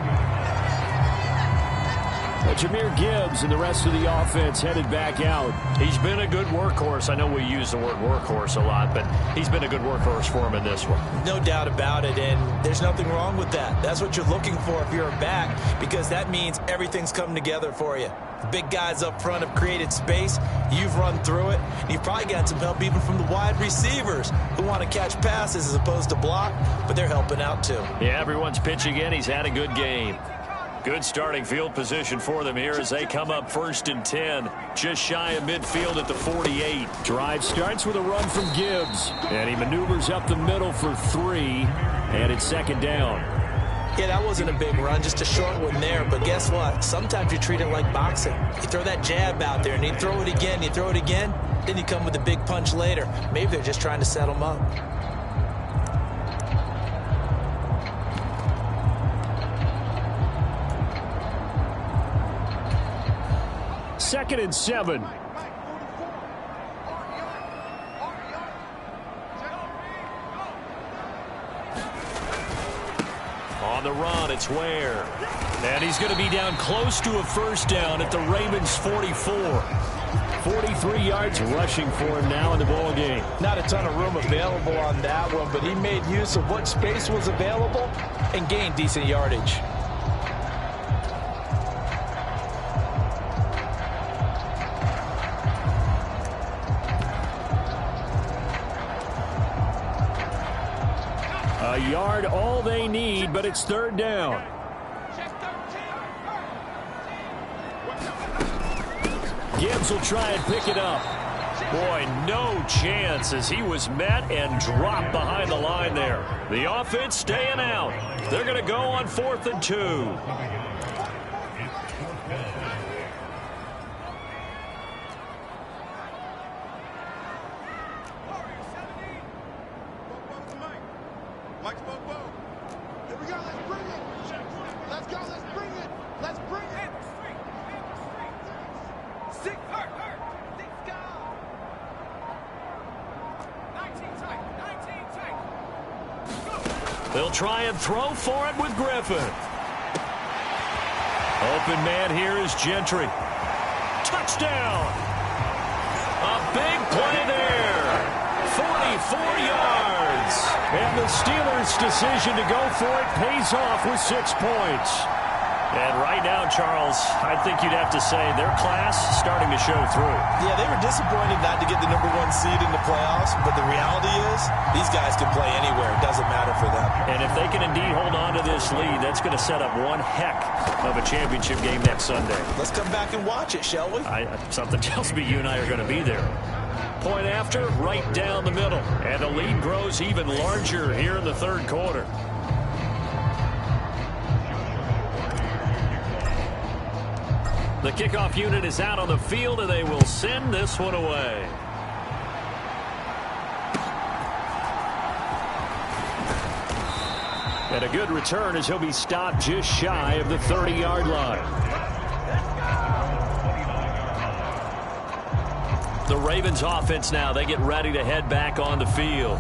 Jahmyr Gibbs and the rest of the offense headed back out. He's been a good workhorse. I know we use the word workhorse a lot, but he's been a good workhorse for him in this one. No doubt about it, and there's nothing wrong with that. That's what you're looking for if you're a back, because that means everything's come together for you. The big guys up front have created space. You've run through it. And you've probably gotten some help even from the wide receivers who want to catch passes as opposed to block, but they're helping out too. Yeah, everyone's pitching in. He's had a good game. Good starting field position for them here as they come up 1st and 10, just shy of midfield at the 48. Drive starts with a run from Gibbs, and he maneuvers up the middle for 3, and it's 2nd down. Yeah, that wasn't a big run, just a short one there. But guess what? Sometimes you treat it like boxing. You throw that jab out there, and you throw it again, you throw it again, then you come with a big punch later. Maybe they're just trying to set them up. Second and 7. On the run, it's Ware. And he's going to be down close to a first down at the Ravens 44. 43 yards rushing for him now in the ball game. Not a ton of room available on that one, but he made use of what space was available and gained decent yardage. A yard all they need, but it's 3rd down. Gibbs will try and pick it up. Boy, no chance as he was met and dropped behind the line there. The offense staying out. They're going to go on 4th and 2. They'll try and throw for it with Griffin. Open man here is Gentry. Touchdown! A big play there. 44 yards. And the Steelers' decision to go for it pays off with 6 points. And right now, Charles, I think you'd have to say their class starting to show through. Yeah, they were disappointed not to get the #1 seed in the playoffs, but the reality is these guys can play anywhere. It doesn't matter for them. And if they can indeed hold on to this lead, that's going to set up one heck of a championship game next Sunday. Let's come back and watch it, shall we? Something tells me you and I are going to be there. Point after, right down the middle. And the lead grows even larger here in the third quarter. The kickoff unit is out on the field, and they will send this one away. And a good return as he'll be stopped just shy of the 30-yard line. The Ravens offense now, they get ready to head back on the field.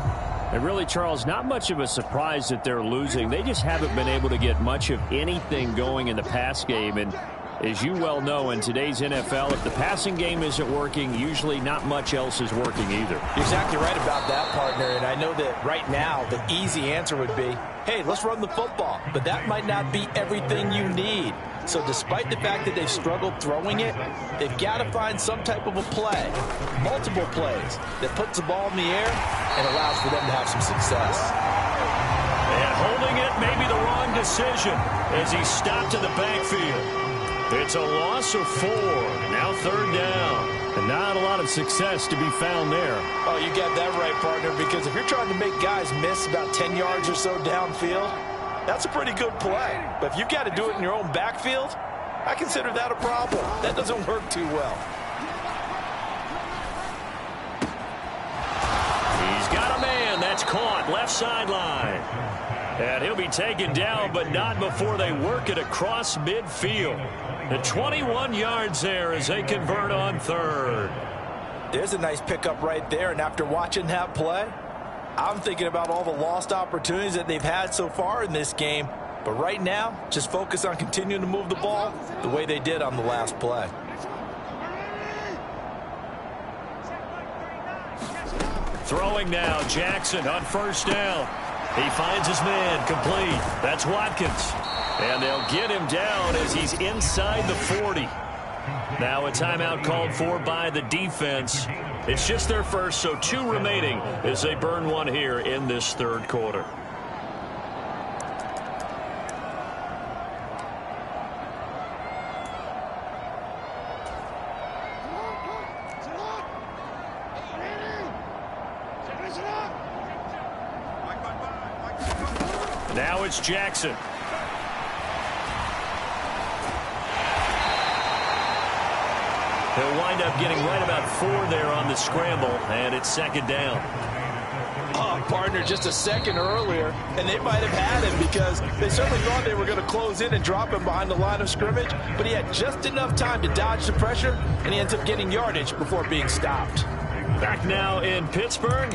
And really, Charles, not much of a surprise that they're losing. They just haven't been able to get much of anything going in the pass game. And as you well know, in today's NFL, if the passing game isn't working, usually not much else is working either. You're exactly right about that, partner. And I know that right now the easy answer would be, hey, let's run the football. But that might not be everything you need. So despite the fact that they've struggled throwing it, they've got to find some type of a play, multiple plays, that puts the ball in the air and allows for them to have some success. And holding it may be the wrong decision as he's stopped in the backfield. It's a loss of 4. Now third down. And not a lot of success to be found there. Oh, you got that right, partner, because if you're trying to make guys miss about 10 yards or so downfield, that's a pretty good play. But if you've got to do it in your own backfield, I consider that a problem. That doesn't work too well. He's got a man. That's caught left sideline. And he'll be taken down, but not before they work it across midfield. The 21 yards there as they convert on third. There's a nice pickup right there, and after watching that play, I'm thinking about all the lost opportunities that they've had so far in this game. But right now, just focus on continuing to move the ball the way they did on the last play. Throwing now, Jackson on first down. He finds his man, complete. That's Watkins. And they'll get him down as he's inside the 40. Now a timeout called for by the defense. It's just their first, so 2 remaining as they burn one here in this third quarter. Now it's Jackson. He'll wind up getting right about 4 there on the scramble, and it's second down. Oh, partner, just a second earlier, and they might have had him because they certainly thought they were going to close in and drop him behind the line of scrimmage, but he had just enough time to dodge the pressure, and he ends up getting yardage before being stopped. Back now in Pittsburgh,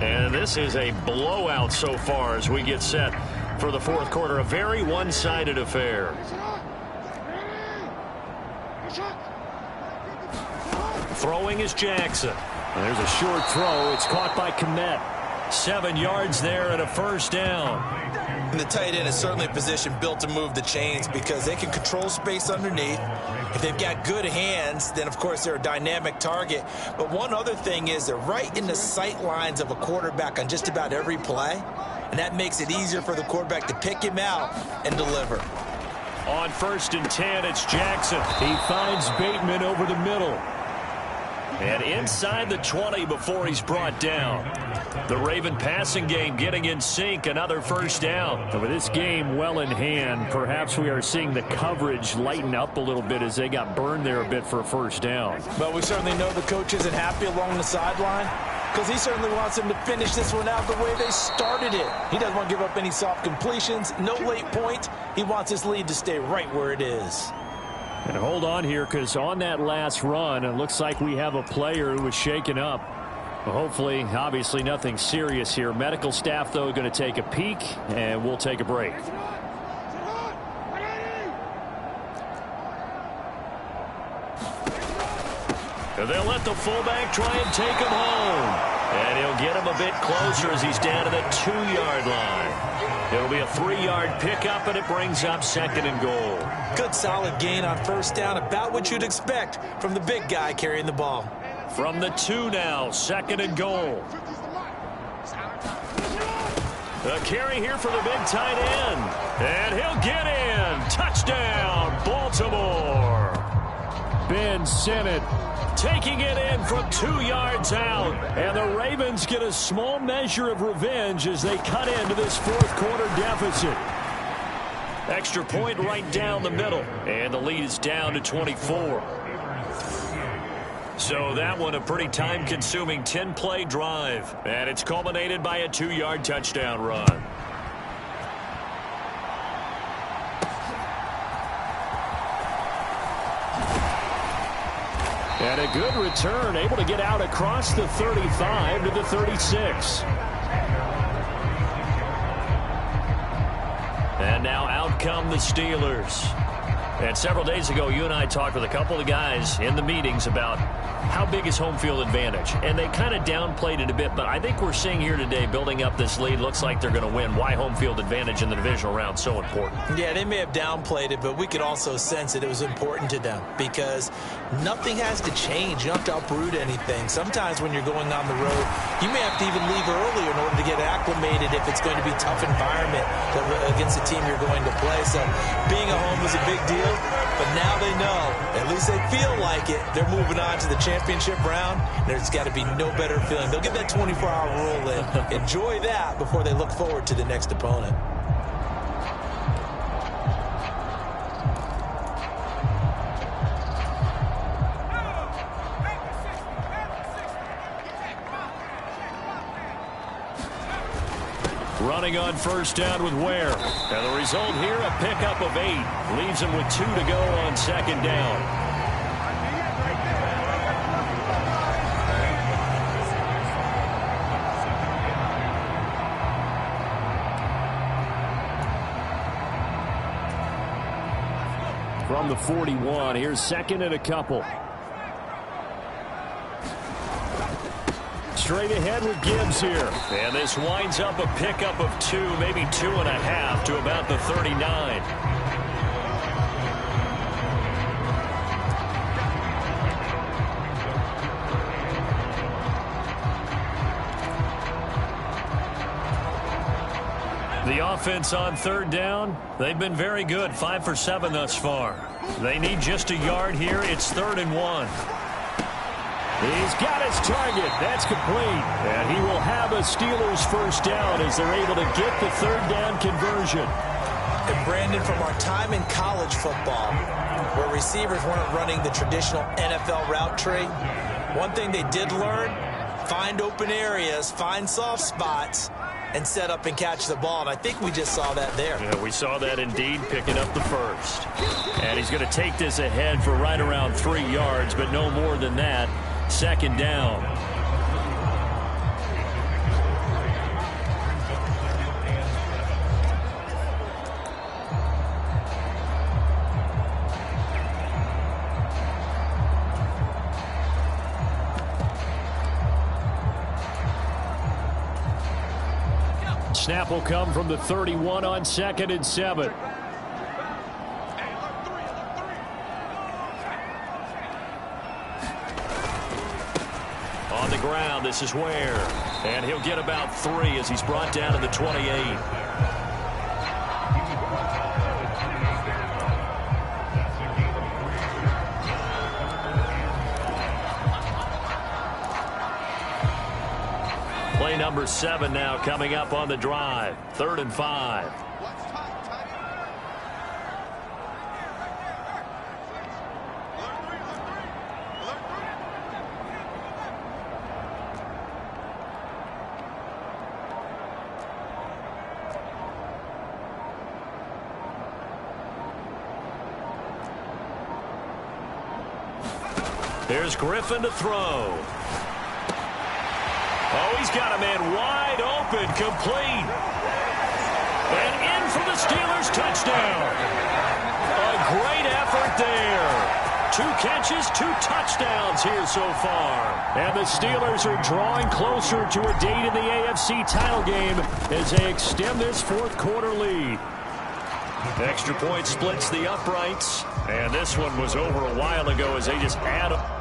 and this is a blowout so far as we get set for the fourth quarter. A very one-sided affair. Throwing is Jackson. There's a short throw. It's caught by Kmet. 7 yards there and a first down. And the tight end is certainly a position built to move the chains because they can control space underneath. If they've got good hands, then, of course, they're a dynamic target. But one other thing is they're right in the sight lines of a quarterback on just about every play. And that makes it easier for the quarterback to pick him out and deliver. On 1st and 10, it's Jackson. He finds Bateman over the middle. And inside the 20 before he's brought down. The Raven passing game getting in sync. Another first down. And with this game well in hand, perhaps we are seeing the coverage lighten up a little bit as they got burned there a bit for a first down. But we certainly know the coach isn't happy along the sideline because he certainly wants them to finish this one out the way they started it. He doesn't want to give up any soft completions, no late points. He wants his lead to stay right where it is. And hold on here because on that last run, it looks like we have a player who was shaken up. Well, hopefully, obviously nothing serious here. Medical staff, though, going to take a peek, and we'll take a break. And they'll let the fullback try and take him home. And he'll get him a bit closer as he's down to the 2-yard line. It'll be a 3-yard pickup, and it brings up 2nd and goal. Good solid gain on 1st down, about what you'd expect from the big guy carrying the ball. From the 2 now, 2nd and goal. A carry here for the big tight end. And he'll get in. Touchdown, Baltimore. Ben Sinnott taking it in from 2 yards out. And the Ravens get a small measure of revenge as they cut into this 4th quarter deficit. Extra point right down the middle. And the lead is down to 24. So that one a pretty time-consuming 10-play drive. And it's culminated by a 2-yard touchdown run. And a good return, able to get out across the 35 to the 36. And now out come the Steelers. And several days ago, you and I talked with a couple of guys in the meetings about how big is home field advantage. And they kind of downplayed it a bit, but I think we're seeing here today, building up this lead, looks like they're going to win. Why home field advantage in the divisional round so important? Yeah, they may have downplayed it, but we could also sense that it was important to them because nothing has to change. You don't have to uproot anything. Sometimes when you're going on the road, you may have to even leave early in order to get acclimated if it's going to be a tough environment against the team you're going to play. So being at home is a big deal. But now they know, at least they feel like it, they're moving on to the championship round. There's got to be no better feeling. They'll get that 24-hour rule in. Enjoy that before they look forward to the next opponent. Running on 1st down with Ware. And the result here, a pickup of 8. Leaves him with 2 to go on 2nd down. From the 41, here's 2nd and a couple. Straight ahead with Gibbs here. And this winds up a pickup of 2, maybe 2.5 to about the 39. The offense on 3rd down, they've been very good, 5 for 7 thus far. They need just a yard here. It's 3rd and 1. He's got his target. That's complete. And he will have a Steelers 1st down as they're able to get the 3rd down conversion. And Brandon, from our time in college football, where receivers weren't running the traditional NFL route tree, one thing they did learn, find open areas, find soft spots, and set up and catch the ball. And I think we just saw that there. Yeah, we saw that indeed, picking up the 1st. And he's going to take this ahead for right around 3 yards, but no more than that. 2nd down. Snap will come from the 31 on 2nd and 7. On the ground, this is Ware. And he'll get about 3 as he's brought down to the 28. Play number 7 now coming up on the drive. 3rd and 5. Here's Griffin to throw. Oh, he's got a man wide open, complete. And in for the Steelers touchdown. A great effort there. 2 catches, 2 touchdowns here so far. And the Steelers are drawing closer to a date in the AFC title game as they extend this fourth quarter lead. Extra point splits the uprights. And this one was over a while ago as they just add up.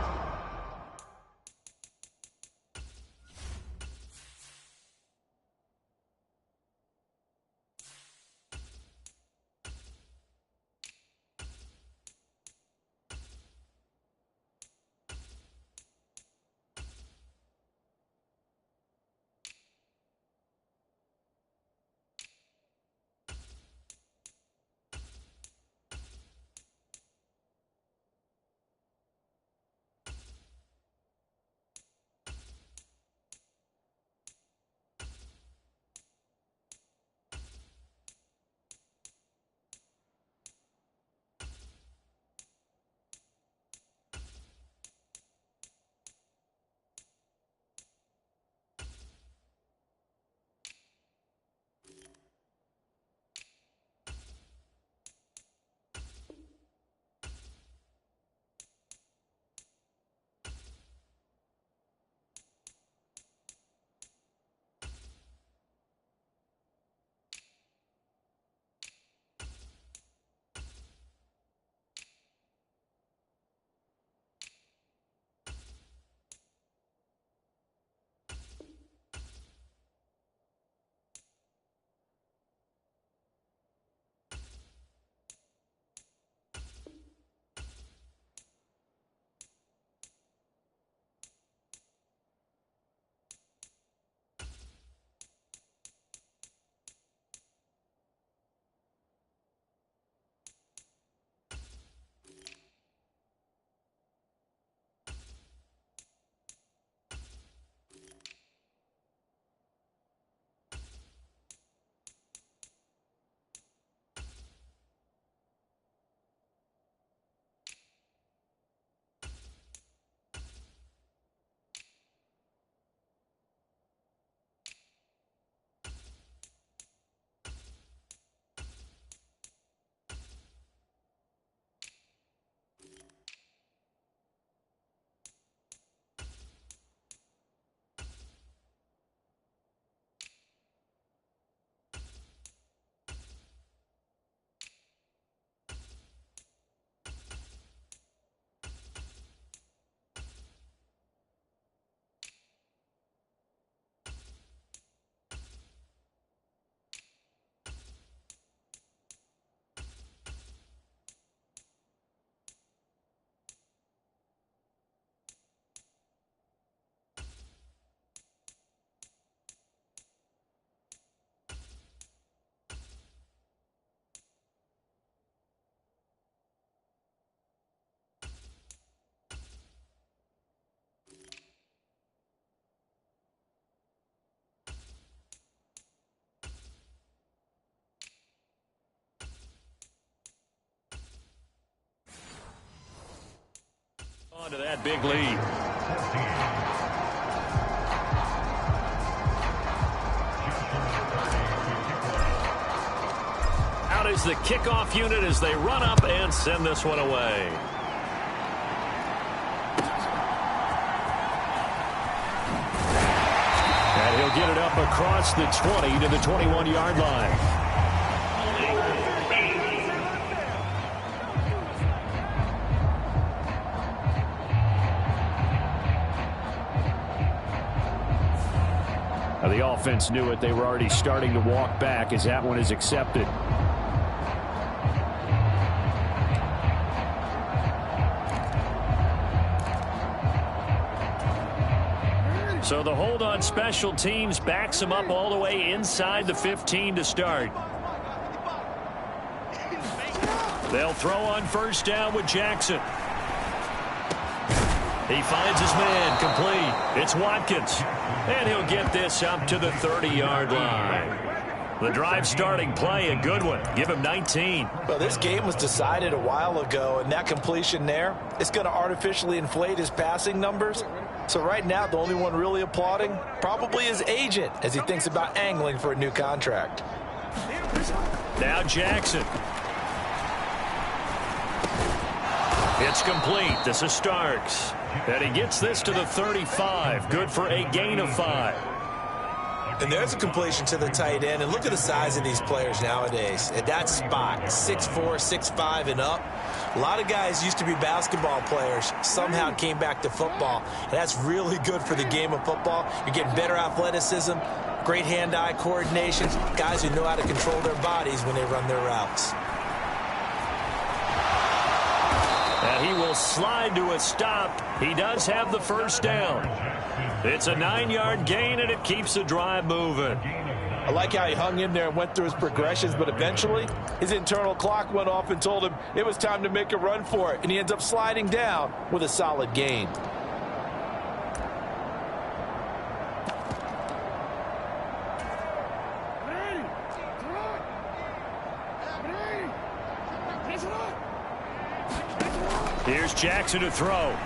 On to that big lead. Out is the kickoff unit as they run up and send this one away. And he'll get it up across the 20 to the 21-yard line. The offense knew it. They were already starting to walk back as that one is accepted. So the hold on special teams backs them up all the way inside the 15 to start. They'll throw on first down with Jackson. He finds his man complete. It's Watkins. And he'll get this up to the 30-yard line. The drive starting play, a good one. Give him 19. Well, this game was decided a while ago, and that completion there is going to artificially inflate his passing numbers. So right now, the only one really applauding probably his agent as he thinks about angling for a new contract. Now Jackson. It's complete. This is Starks. And he gets this to the 35. Good for a gain of 5. And there's a completion to the tight end. And look at the size of these players nowadays. At that spot, 6'4", 6'5", and up. A lot of guys used to be basketball players, somehow came back to football. And that's really good for the game of football. You're getting better athleticism, great hand-eye coordination, guys who know how to control their bodies when they run their routes. And he will slide to a stop. He does have the first down. It's a 9-yard gain, and it keeps the drive moving. I like how he hung in there and went through his progressions, but eventually his internal clock went off and told him it was time to make a run for it, and he ends up sliding down with a solid gain. Here's Jackson to throw.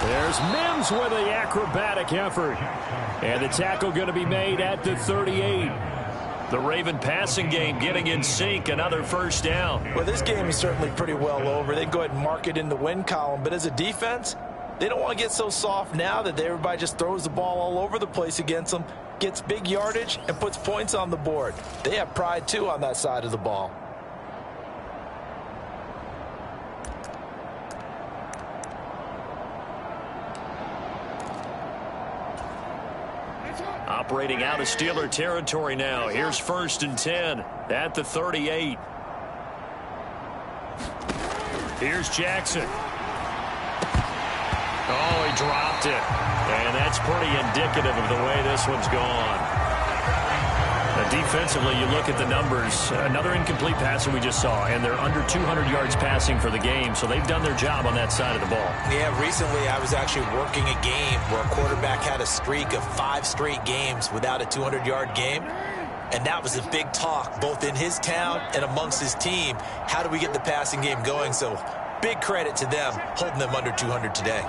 There's Mims with the acrobatic effort. And the tackle going to be made at the 38. The Raven passing game getting in sync. Another first down. Well, this game is certainly pretty well over. They go ahead and mark it in the win column. But as a defense, they don't want to get so soft now that everybody just throws the ball all over the place against them, gets big yardage, and puts points on the board. They have pride, too, on that side of the ball. Operating out of Steeler territory now. Here's 1st and 10 at the 38. Here's Jackson. Oh, he dropped it. And that's pretty indicative of the way this one's gone. Defensively, you look at the numbers. Another incomplete passer we just saw, and they're under 200 yards passing for the game, so they've done their job on that side of the ball. Yeah, recently I was actually working a game where a quarterback had a streak of 5 straight games without a 200-yard game, and that was a big talk, both in his town and amongst his team. How do we get the passing game going? So big credit to them, holding them under 200 today.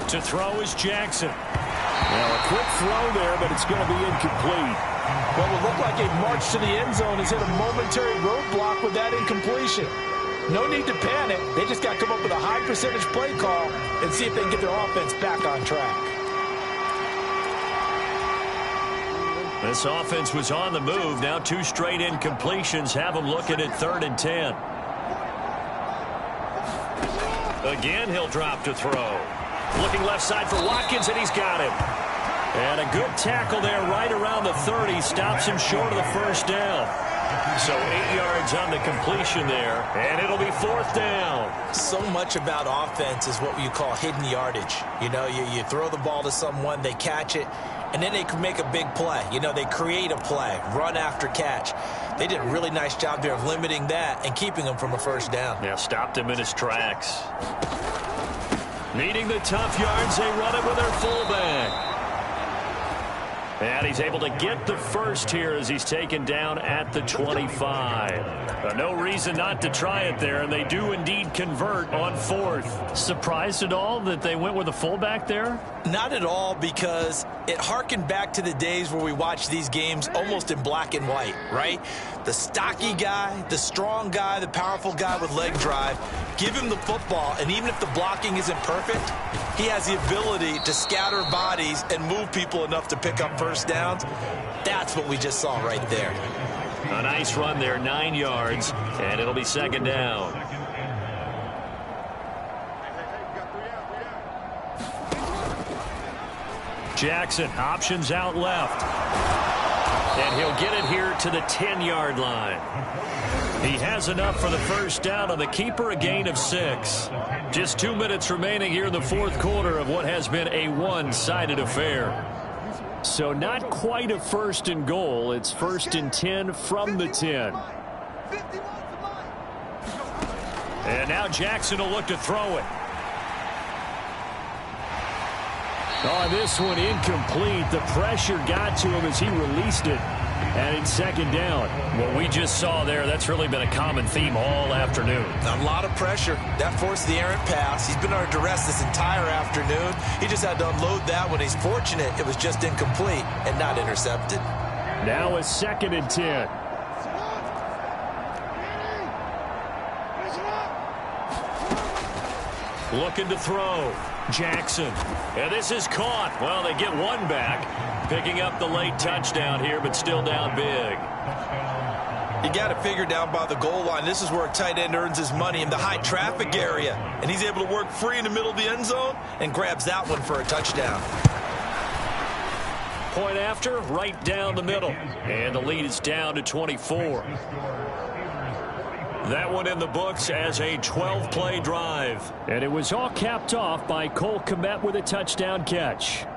To throw is Jackson. Well, a quick throw there, but it's going to be incomplete. What would look like a march to the end zone has hit a momentary roadblock with that incompletion. No need to panic. They just got to come up with a high percentage play call and see if they can get their offense back on track. This offense was on the move. Now 2 straight incompletions have them looking at 3rd and 10. Again, he'll drop to throw. Looking left side for Watkins, and he's got him. And a good tackle there right around the 30. Stops him short of the first down. So 8 yards on the completion there, and it'll be 4th down. So much about offense is what you call hidden yardage. You know, you throw the ball to someone, they catch it, and then they can make a big play. You know, they create a play, run after catch. They did a really nice job there of limiting that and keeping him from a first down. Yeah, stopped him in his tracks. Needing the tough yards, they run it with their fullback. And he's able to get the first here as he's taken down at the 25. No reason not to try it there, and they do indeed convert on 4th. Surprised at all that they went with a fullback there? Not at all, because it harkened back to the days where we watched these games almost in black and white, right? The stocky guy, the strong guy, the powerful guy with leg drive, give him the football, and even if the blocking isn't perfect, he has the ability to scatter bodies and move people enough to pick up first downs. That's what we just saw right there. A nice run there, 9 yards, and it'll be 2nd down. Jackson, options out left. And he'll get it here to the 10-yard line. He has enough for the first down on the keeper, a gain of 6. Just 2 minutes remaining here in the 4th quarter of what has been a one-sided affair. So not quite a 1st and goal. It's 1st and 10 from the 10. And now Jackson will look to throw it. Oh, this one incomplete. The pressure got to him as he released it. And it's 2nd down. What we just saw there, that's really been a common theme all afternoon. A lot of pressure. That forced the errant pass. He's been under duress this entire afternoon. He just had to unload that one. He's fortunate it was just incomplete and not intercepted. Now a 2nd and 10. Looking to throw. Jackson. And this is caught. Well, they get one back. Picking up the late touchdown here, but still down big. You got to figure down by the goal line. This is where a tight end earns his money, in the high traffic area. And he's able to work free in the middle of the end zone and grabs that one for a touchdown. Point after, right down the middle. And the lead is down to 24. That one in the books as a 12-play drive. And it was all capped off by Cole Kmet with a touchdown catch.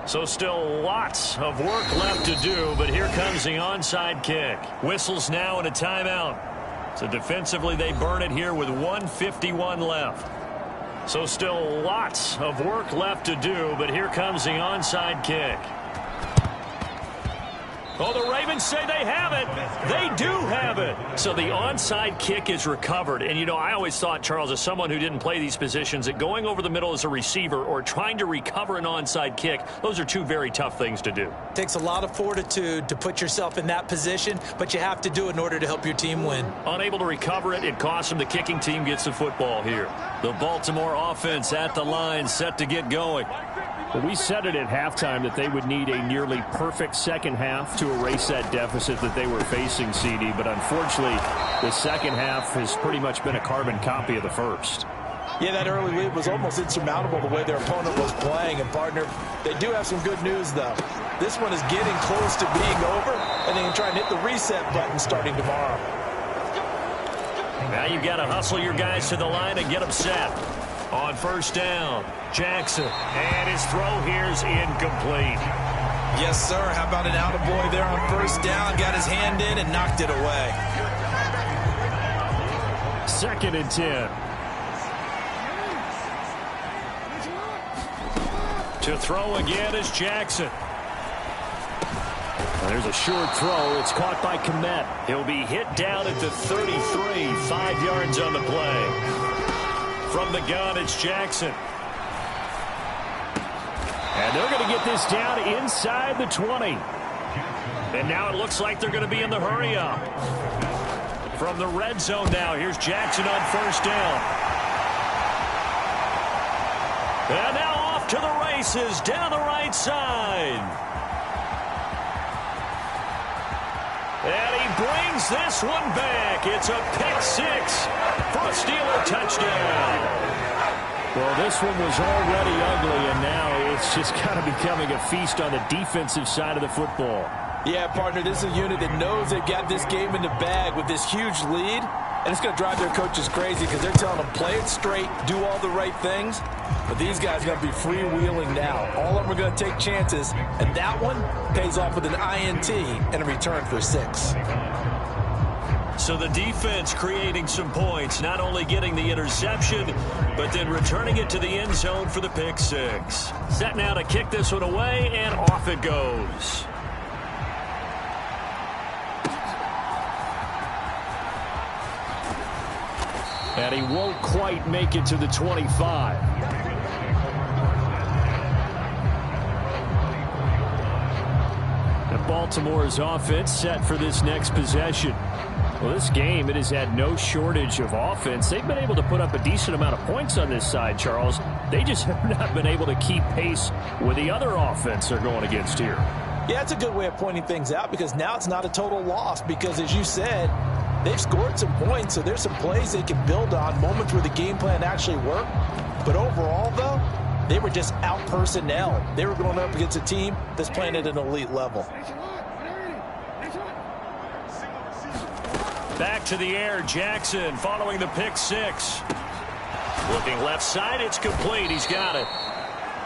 So still lots of work left to do, but here comes the onside kick. Whistles now and a timeout. So defensively they burn it here with 1:51 left. So still lots of work left to do, but here comes the onside kick. Oh, the Ravens say they have it. They do have it. So the onside kick is recovered. And, you know, I always thought, Charles, as someone who didn't play these positions, that going over the middle as a receiver or trying to recover an onside kick, those are two very tough things to do. Takes a lot of fortitude to put yourself in that position, but you have to do it in order to help your team win. Unable to recover it, it costs them. The kicking team gets the football here. The Baltimore offense at the line, set to get going. Well, we said it at halftime that they would need a nearly perfect second half to erase that deficit that they were facing, CD. But unfortunately, the second half has pretty much been a carbon copy of the first. Yeah, that early lead was almost insurmountable the way their opponent was playing. And, partner, they do have some good news, though. This one is getting close to being over, and they can try and hit the reset button starting tomorrow. Now you've got to hustle your guys to the line and get them set. On first down, Jackson. And his throw here's incomplete. Yes, sir. How about an attaboy there on first down? Got his hand in and knocked it away. 2nd and 10. To throw again is Jackson. There's a short throw. It's caught by Kmet. He'll be hit down at the 33, 5 yards on the play. From the gun, it's Jackson. And they're going to get this down inside the 20. And now it looks like they're going to be in the hurry-up. From the red zone now, here's Jackson on first down. And now off to the races down the right side. And he brings this one back. It's a pick six for a Steeler touchdown. Well, this one was already ugly, and now it's just kind of becoming a feast on the defensive side of the football. Yeah, partner, this is a unit that knows they've got this game in the bag with this huge lead, and it's going to drive their coaches crazy because they're telling them play it straight, do all the right things. But these guys are going to be freewheeling now. All of them are going to take chances, and that one pays off with an INT and a return for 6. So the defense creating some points, not only getting the interception, but then returning it to the end zone for the pick six. Set now to kick this one away, and off it goes. And he won't quite make it to the 25. And Baltimore's offense set for this next possession. Well, this game, it has had no shortage of offense. They've been able to put up a decent amount of points on this side, Charles. They just have not been able to keep pace with the other offense they're going against here. Yeah, it's a good way of pointing things out because now it's not a total loss because, as you said, they've scored some points, so there's some plays they can build on, moments where the game plan actually worked. But overall, though, they were just out-personnel. They were going up against a team that's playing at an elite level. Back to the air, Jackson following the pick six. Looking left side, it's complete. He's got it.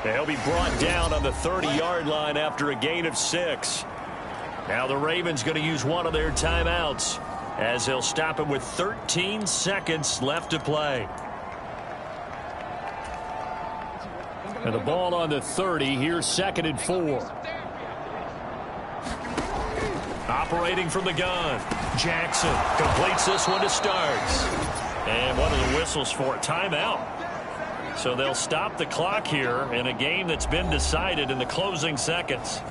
And he'll be brought down on the 30-yard line after a gain of 6. Now the Ravens going to use one of their timeouts as they'll stop him with 13 seconds left to play. And the ball on the 30. Here's 2nd and 4. Operating from the gun. Jackson completes this one to Starks. And what are the whistles for? Timeout. So they'll stop the clock here in a game that's been decided in the closing seconds.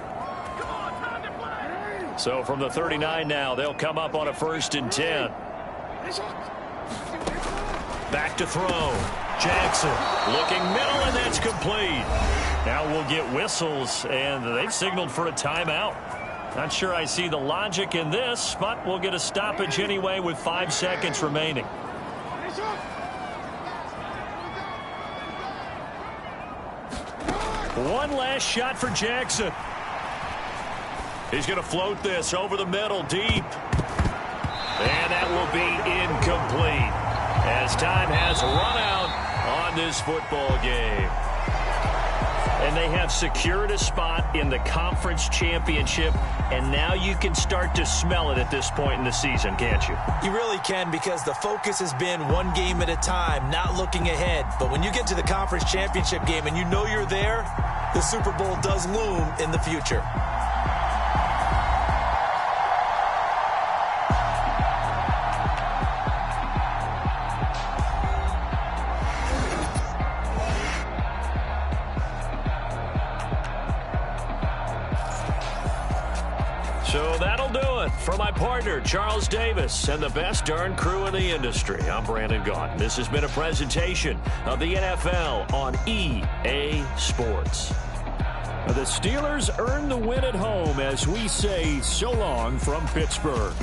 So from the 39 now, they'll come up on a 1st and 10. Back to throw. Jackson looking middle, and that's complete. Now we'll get whistles, and they've signaled for a timeout. Not sure I see the logic in this, but we'll get a stoppage anyway with 5 seconds remaining. One last shot for Jackson. He's going to float this over the middle deep. And that will be incomplete as time has run out on this football game. And they have secured a spot in the conference championship, and now you can start to smell it at this point in the season, can't you? You really can, because the focus has been one game at a time, not looking ahead. But when you get to the conference championship game and you know you're there, the Super Bowl does loom in the future. So that'll do it for my partner, Charles Davis, and the best darn crew in the industry. I'm Brandon Gaudin. This has been a presentation of the NFL on EA Sports. The Steelers earn the win at home as we say so long from Pittsburgh.